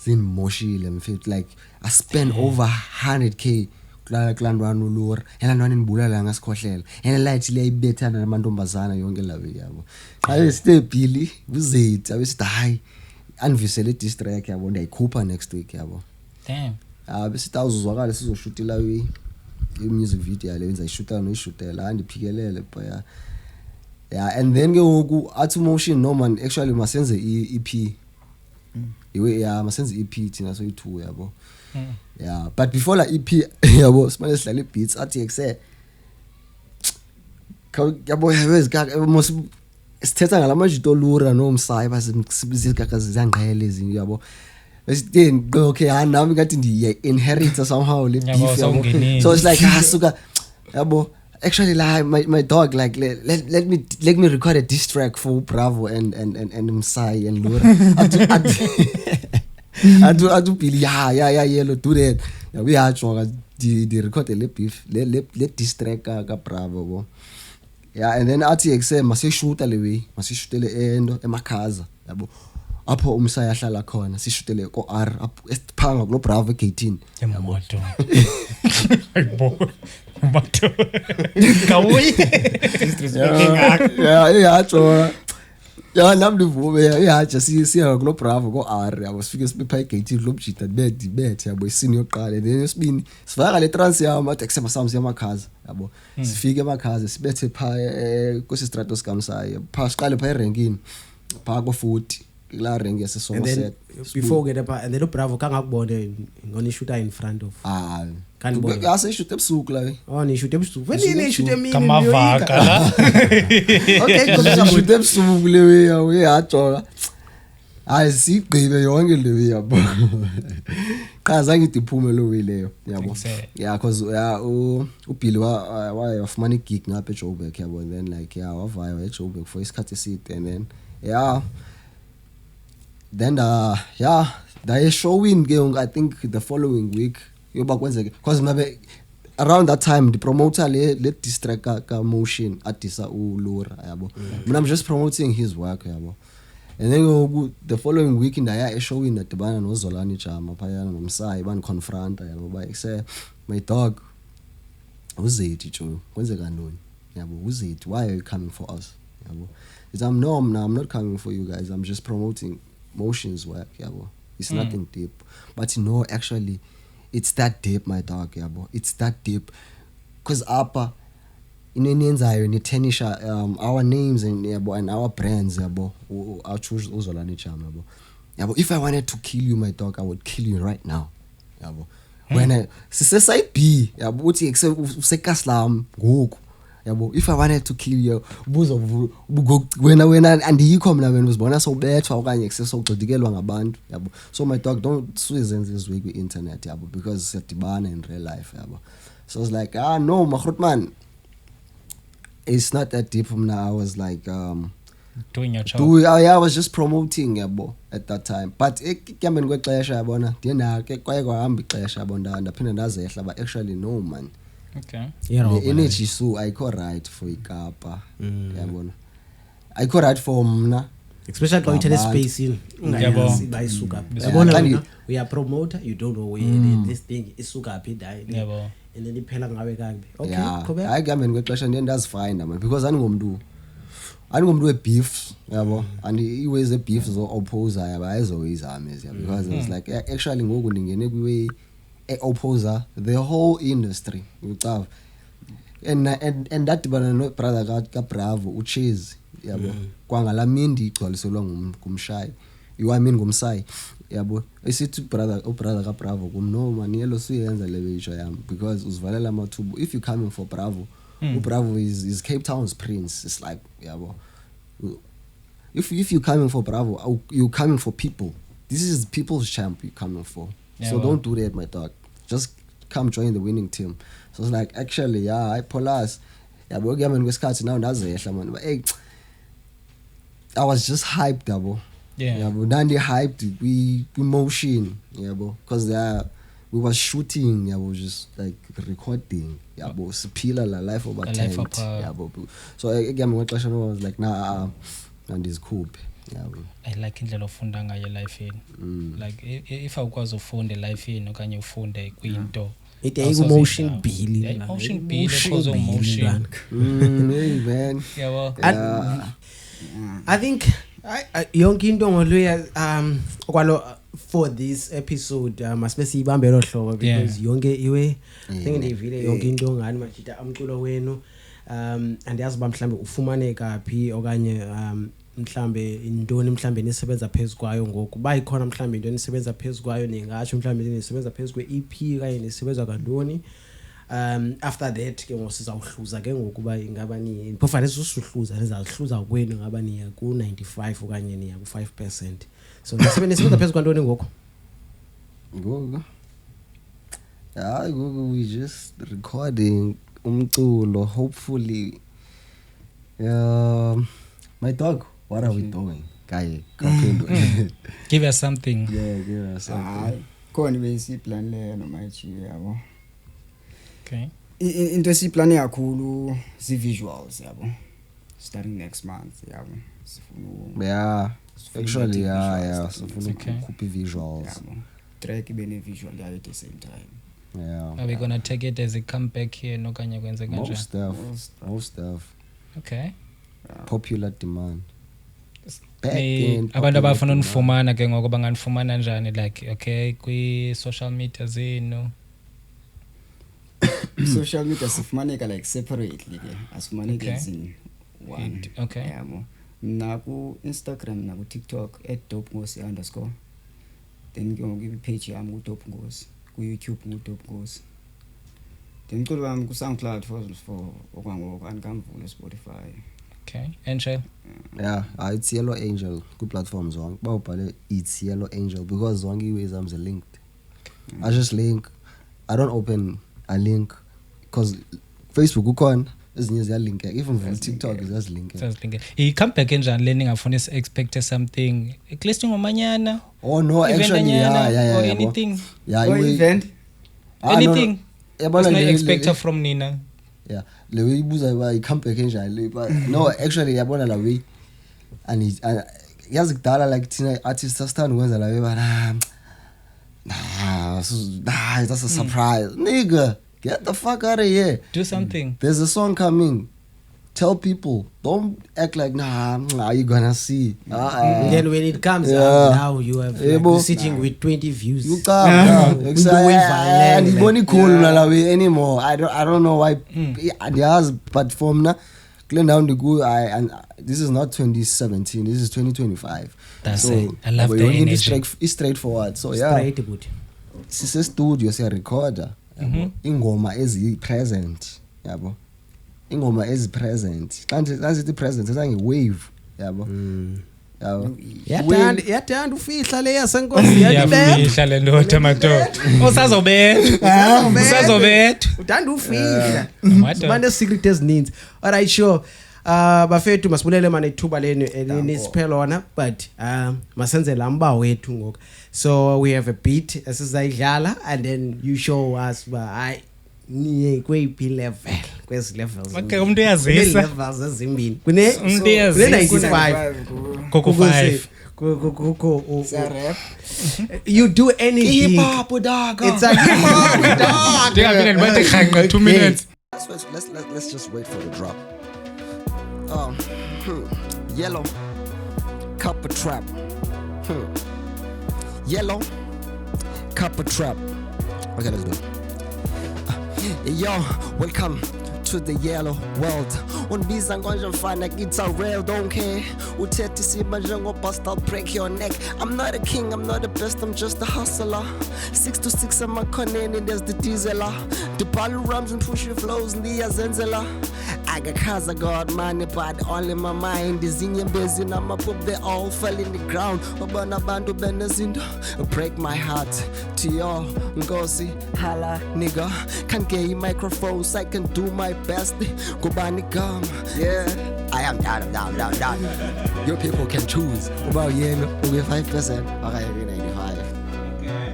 zinimoshile mfethu like I spend over 100k kulandwana ulura elandwana inibulala ngasikhohlela and light le ibethana namantombazana yonke lawe yabo xa stepili uzethi abesithi hayi anvisele distrack yabo ndiyayikhupha next week yabo damn besithi awuzwakala sizoshutela i-music video yale wenza ishutela noyishutela andiphikelele baya yeah and then ke ngoku athi Motion no man actually masenze i-EP iwe yeah masenze EP thina so i2 yabo yeah but before la EP yabo simane sidlala beats athi ekse yabo yezikaka mos sithetha ngalamajito lura nomsayi basizikakazi zangqele izinto yabo besitheni okay nami ngathi ndiye inherit somehow le beef yabo so it's like asuka yabo actually like my dog like let me record a diss track for Bravo and Msai and Lura adu Billy yeah yellow do that yeah we are trying the record le beef le diss track ka Bravo bo yeah and then athi ekse masishuta lewe masishutele endo emakhaza yabo apho Msai ahlala khona sishutele ko R esiphanga kulo Bravo 18 emoto ayibo moto kawuyi yeah yeah nami livume yaja siya kulo Bravo ko R yabo sifike sibepha igate lobjita bet yabo isini yoqala then yesibini sifaka le trans yama taxi masamsi yamakhaza yabo sifike emakhaza sibethe pha kwesi stratos kamsayi pha siqale pha erenkini pha ko 40 la rank yasesomerset before get up and then Bravo kangakubone ngoni shoot in front of kanibona yase shoot ebusuku la ni shoot ebusuku wenini shoot emini kamavaka la okay kodwa shoot ebusuku lewe yawo yajola ayisigqibe yonke lewe yabo qaza ngidiphume lo leyo yabo yeah cause uBilly wafumana igig ngapha eJoburg yabo then like yeah wavaya eJoburg for isikhathi eside and then yeah then yeah they showing I think the following week yoba kwenzeke because mabe around that time the promoter le distrack ka Motion adisa uLura yabo mina I'm just promoting his work yabo and then the following week ndaya showing nadibana noZolani Jama phayana nomsayi bani confronta yabo ba say my dog uzethi jo kwenzeka ntoni yabo uzethi why are you coming for us yabo I'm not coming for you guys I'm just promoting Motion's work yabo it's nothing deep but you know actually it's that deep my dog yabo it's that deep cuz apa inenenzayo nitenisha our names and yabo and our brands yabo I choose uZolani Jama yabo if I wanted to kill you my dog I would kill you right now yabo when I sise side B yabo uthi usekaslam ngoku yabo if I wanted to kill you wena andikho mina wena uzibona sowubethwa okanye kusesogcidikelwa ngabantu yabo so my dog don't suizenze izwe kwi-internet yabo because siyadibana in real life yabo so it's like no Magrotman it's not that deep mna I was like doing your job I was just promoting yabo at that time but ekuhambeni kwexesha yabona ndiyenake kwaye kwahamba ixesha yabo ndaphinda ndazehla but actually no man okay the energy so ayikho right for ikapa yabona ayikho right for mna especially xa uyithatha space in ungayazi bayisuka yabona wena uya promoter you don't know where this thing isuka phi dai yabo and then iphela ngawe kabi okay qhubeka ayikuhambeni kwexesha ndiye ndazifind man because andingomntu we-beef yabo and iways ze-beef zo-opposer yabo ayizo-ways zami because it's like actually ngoku ndingene kwiway e-opposer the whole industry ucava and ndadibana no-brother kaBravo uChase yabo kwangala mindi igcwaliselwa ngumshayi ngumsayi yabo esithi ubrother kaBravo no man yelo suyenza lebeisho yami because uzivalela amathubu if you coming for Bravo uBravo is Cape Town's prince it's like yabo if you coming for Bravo you coming for people this is people's champ you coming for so don't do that my dog just come join the winning team so it's like actually I Polas yabo kuyamani kwesikhathi now ndazehla man but hey I was just hyped yabo yabo nandi hyped emotion yabo because we was shooting yabo just like recording yabo siphila la life of a tent yabo so again ngexesha I was like nah andizikhuphe yabo I like indlela ofunda ngayo life in like if awukwazi ufunda life in okanye ufunde kwinto it emotion bill emotion bill cause emotion hey man yabo I think yonke into ngoluya kwalo for this episode masibese ibambe lo hlobo because yonke iwe I think ndivile yonke into ngani majita amculo wenu andiyazi ba mhlambe ufumaneka phi okanye mhlambe intoni mhlambe nisebenza phezukwayo ngoku bayikhona mhlambe into nisebenza phezukwayo ningatsho mhlambe nisebenza phezukwe EP kanye nisebenza kantoni after that ke ngosizawuhluza ke ngokuba ingaba ni phofa lesuhluza lezahluza kwenu ngaba niya ku 95 okanye niya ku 5% so nisebenza phezulu kwantoni ngoku we just recording umculo hopefully my dog what are we doing guy give us something give us something khona bese plan le no machi yabo okay into esiplane kakhulu si visuals yabo starting next month yabo sifuna actually sifuna ukukhupha visuals yabo track ibene visual yayo at the same time are we going to take it as a comeback here nokanye kwenze kanje most stuff okay popular demand abantu abafuna unifumana ke ngokuba nganifumana njani like okay kwi social media zenu social media sifumaneka like separately ke asifumaneka in one okay yabo na ku Instagram na ku TikTok @dopengosi_, then ke ngoku page yami ku dopengosi, ku YouTube ku dopengosi, then kulo wami ku SoundCloud for okwangoku andikamvula Spotify. Okay, Angel. It's Yellow Angel ku platforms zonke bawubhale it's Yellow Angel because zonke iways are linked. I just link, I don't open a link because Facebook ukhona ezinye ziyalink even for TikTok ziyazilink. I come back enjani le ningafuna expect something at least ngomanyana. Oh no, actually or anything. Or event. Anything. Yabona le expect from Nina. Yeah, le way ibuza ba i-come back enjani but no actually yabona la way and yazi kudala like thina artists asithanda ukwenza la way bana that's a surprise nigga, get the fuck out of here, do something. There's a song coming, tell people, don't act like nah you gonna see then when it comes out now you have like, you're sitting with 20 views you can't and you don't call la way anymore. I don't know why but from na clean down the go and this is not 2017, this is 2025. That's so it. I love the energy. It's straightforward. So straight good sise studio siya recorder ingoma ezi present yabo ingoma ezi-present xa sithi present sesangewave yabo yabo yathanda ufihla le yasenkosi yafihla le ndoda madoda usazobethwa uthanda ufihla manje secret ezininzi. Alright, sure. Bafethu masibulele manje ithuba lenu nisiphe lona, but masenze lamba wethu ngoku. So we have a beat esizayidlala and then you show us hayi niye kweyiphi level, kwezi levels. Okay, umuntu uyazisa levels ezimbini kune 95 koko 5 koko you do anything hip hop dog. It's a hip hop dog. ndingabile ndibathi khanga 2 minutes. Let's just wait for the drop. Yellow Copper Trap. Yellow Copper Trap. Okay, let's do it. Yo, welcome to the yellow world. Unbiza ngonje mfana kita real, don't care. Uthethi siba njengobuster, I'll break your neck. I'm not a king, I'm not the best, I'm just a hustler. 6 to 6 amakhoneni, there's the dieseler. The ball rhymes and push your flows, ndiyazenzela. I got cause I got money, but only my mind is in your busy. I'ma pop, they all fell in the ground. Obana bandu benezindo, break my heart. To your ngozi, hala nigga. Can't get microphones, I can do my best. Kubani gum, yeah. I am down. Your people can choose. About yellow, we get 5%. Okay, we 95. Okay.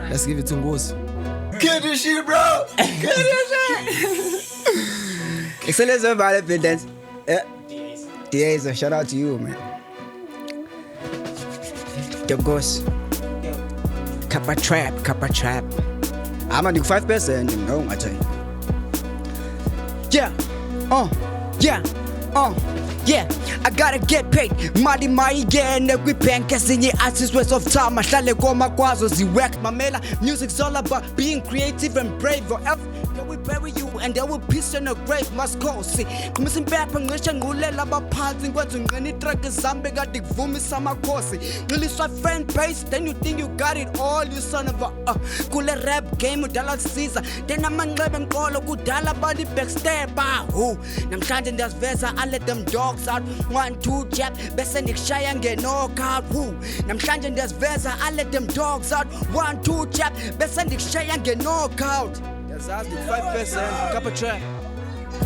Let's give it to Ngozi. Get this shit, bro. Get this shit. Excellence of evidence. DA's shout out to you, man. The Ghost. Kappa Trap. I'm on the 5%, you know, I tell you. Yeah, I gotta get paid. Mali again, we bank as in your artist waste of time. I shall go my quasos, the work, Mamela. Music's all about being creative and brave. Forever, they will bury you and they will piss in a grave. Must call, see. Come in back and wish and go let about parts and what's in any track is Zambi got the vumi summer course. Really start fan base, then you think you got it all, you son of a cool rap game with Dallas Caesar. Then I'm on and call a good dollar body backstab. Who? I'm chanting this verse, I let them dogs out. 1, 2 jab, best and shy and get knockout. Who? I'm chanting this verse, I let them dogs out. 1, 2 jab, best and shy and get knockout. That's us with 5%, Kappa Trap.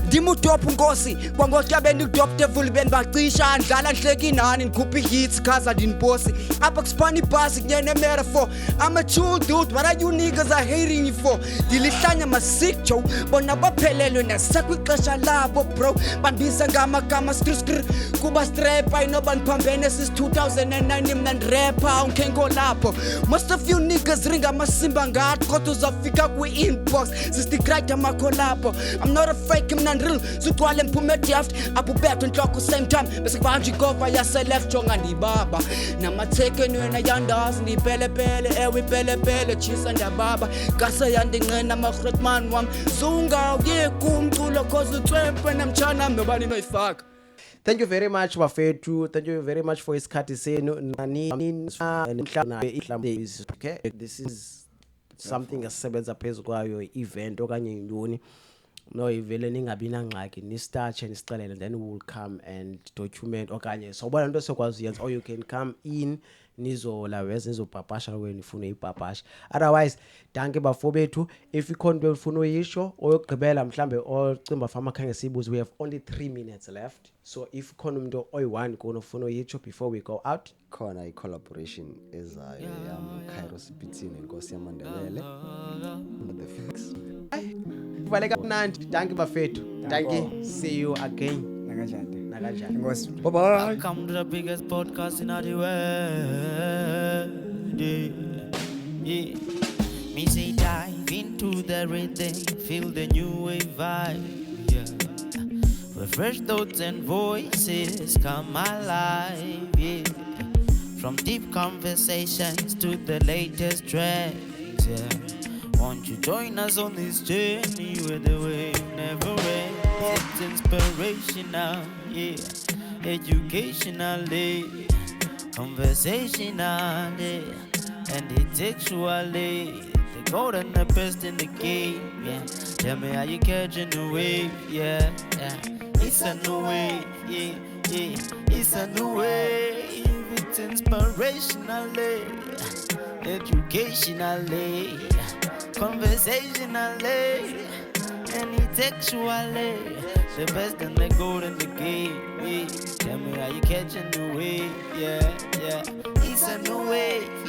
Dimutop Ngozi, Kwangoja ben top devil ben bacisha and Dala Shekinani and Kupi hits Kaza din bossy. Apex Spani passing a metaphor. I'm a tool dude, what are you niggas are hating you for? Dilitanya masik chow, Bonaba Pelelo and a Sakwi Klasha Labo bro. Bandisa Gama Kama Skr Kuba Strap, I know Ban Pambenes since 2009 him and rapper on Kengo Lapo. Most of you niggas ring a Masimbangat, Kotos of Fikakwe inbox, Sisti Krita Makolapo. I'm not a fake him real so twale mpumeti aft apubeto nhloko same time bese kwanji cover ya select jonga ndibaba namatheke nwena yandazi ndipelepele ewe pelepele chisa ndababa kase yandingena mahrotman wam zunga uye kumculo cause utrempe namchana nobani noyifaka. Thank you very much bafethu, thank you very much for isikhathi senu nani okay, this is something esisebenza phezulu kwayo event okanye indoni. No, ivele ningabi nangxaki ni start and nisicalele, then we will come and document okanye sobona into sokwazi yenza, or you can come in nizola wese nizopapasha wena ifuna ipapasha. Otherwise danke bafowethu, if ikhona into ufuna uyisho oyogqibela mhlambe ocimba fama khange sibuze, we have only 3 minutes left, so if khona umuntu oyi1 kona ufuna uyisho before we go out. Khona i-collaboration ezayo Kairos Beatsini Nkosi yamaNdebele the fix. Kuvaleka mnandi, danke bafethu. Danke, see you again. Nakajani. Ngosi. Bye bye. Welcome to the biggest podcast in the world. Yeah. Me say dive into the rhythm, feel the new wave vibe. Yeah. Where fresh thoughts and voices come alive. Yeah. From deep conversations to the latest trends. Yeah. Won't you join us on this journey where the way never ends? It's inspirational, yeah, educational, conversational, and intellectually. The gold and the best in the game, yeah. Tell me how you catching the wave, yeah, yeah. It's a new wave, yeah, yeah. It's a new wave. It's inspirationally, educationally, conversationally, and intellectually. The best and the gold in the game, yeah. Tell me how you catching the wave, yeah, yeah. It's a new wave.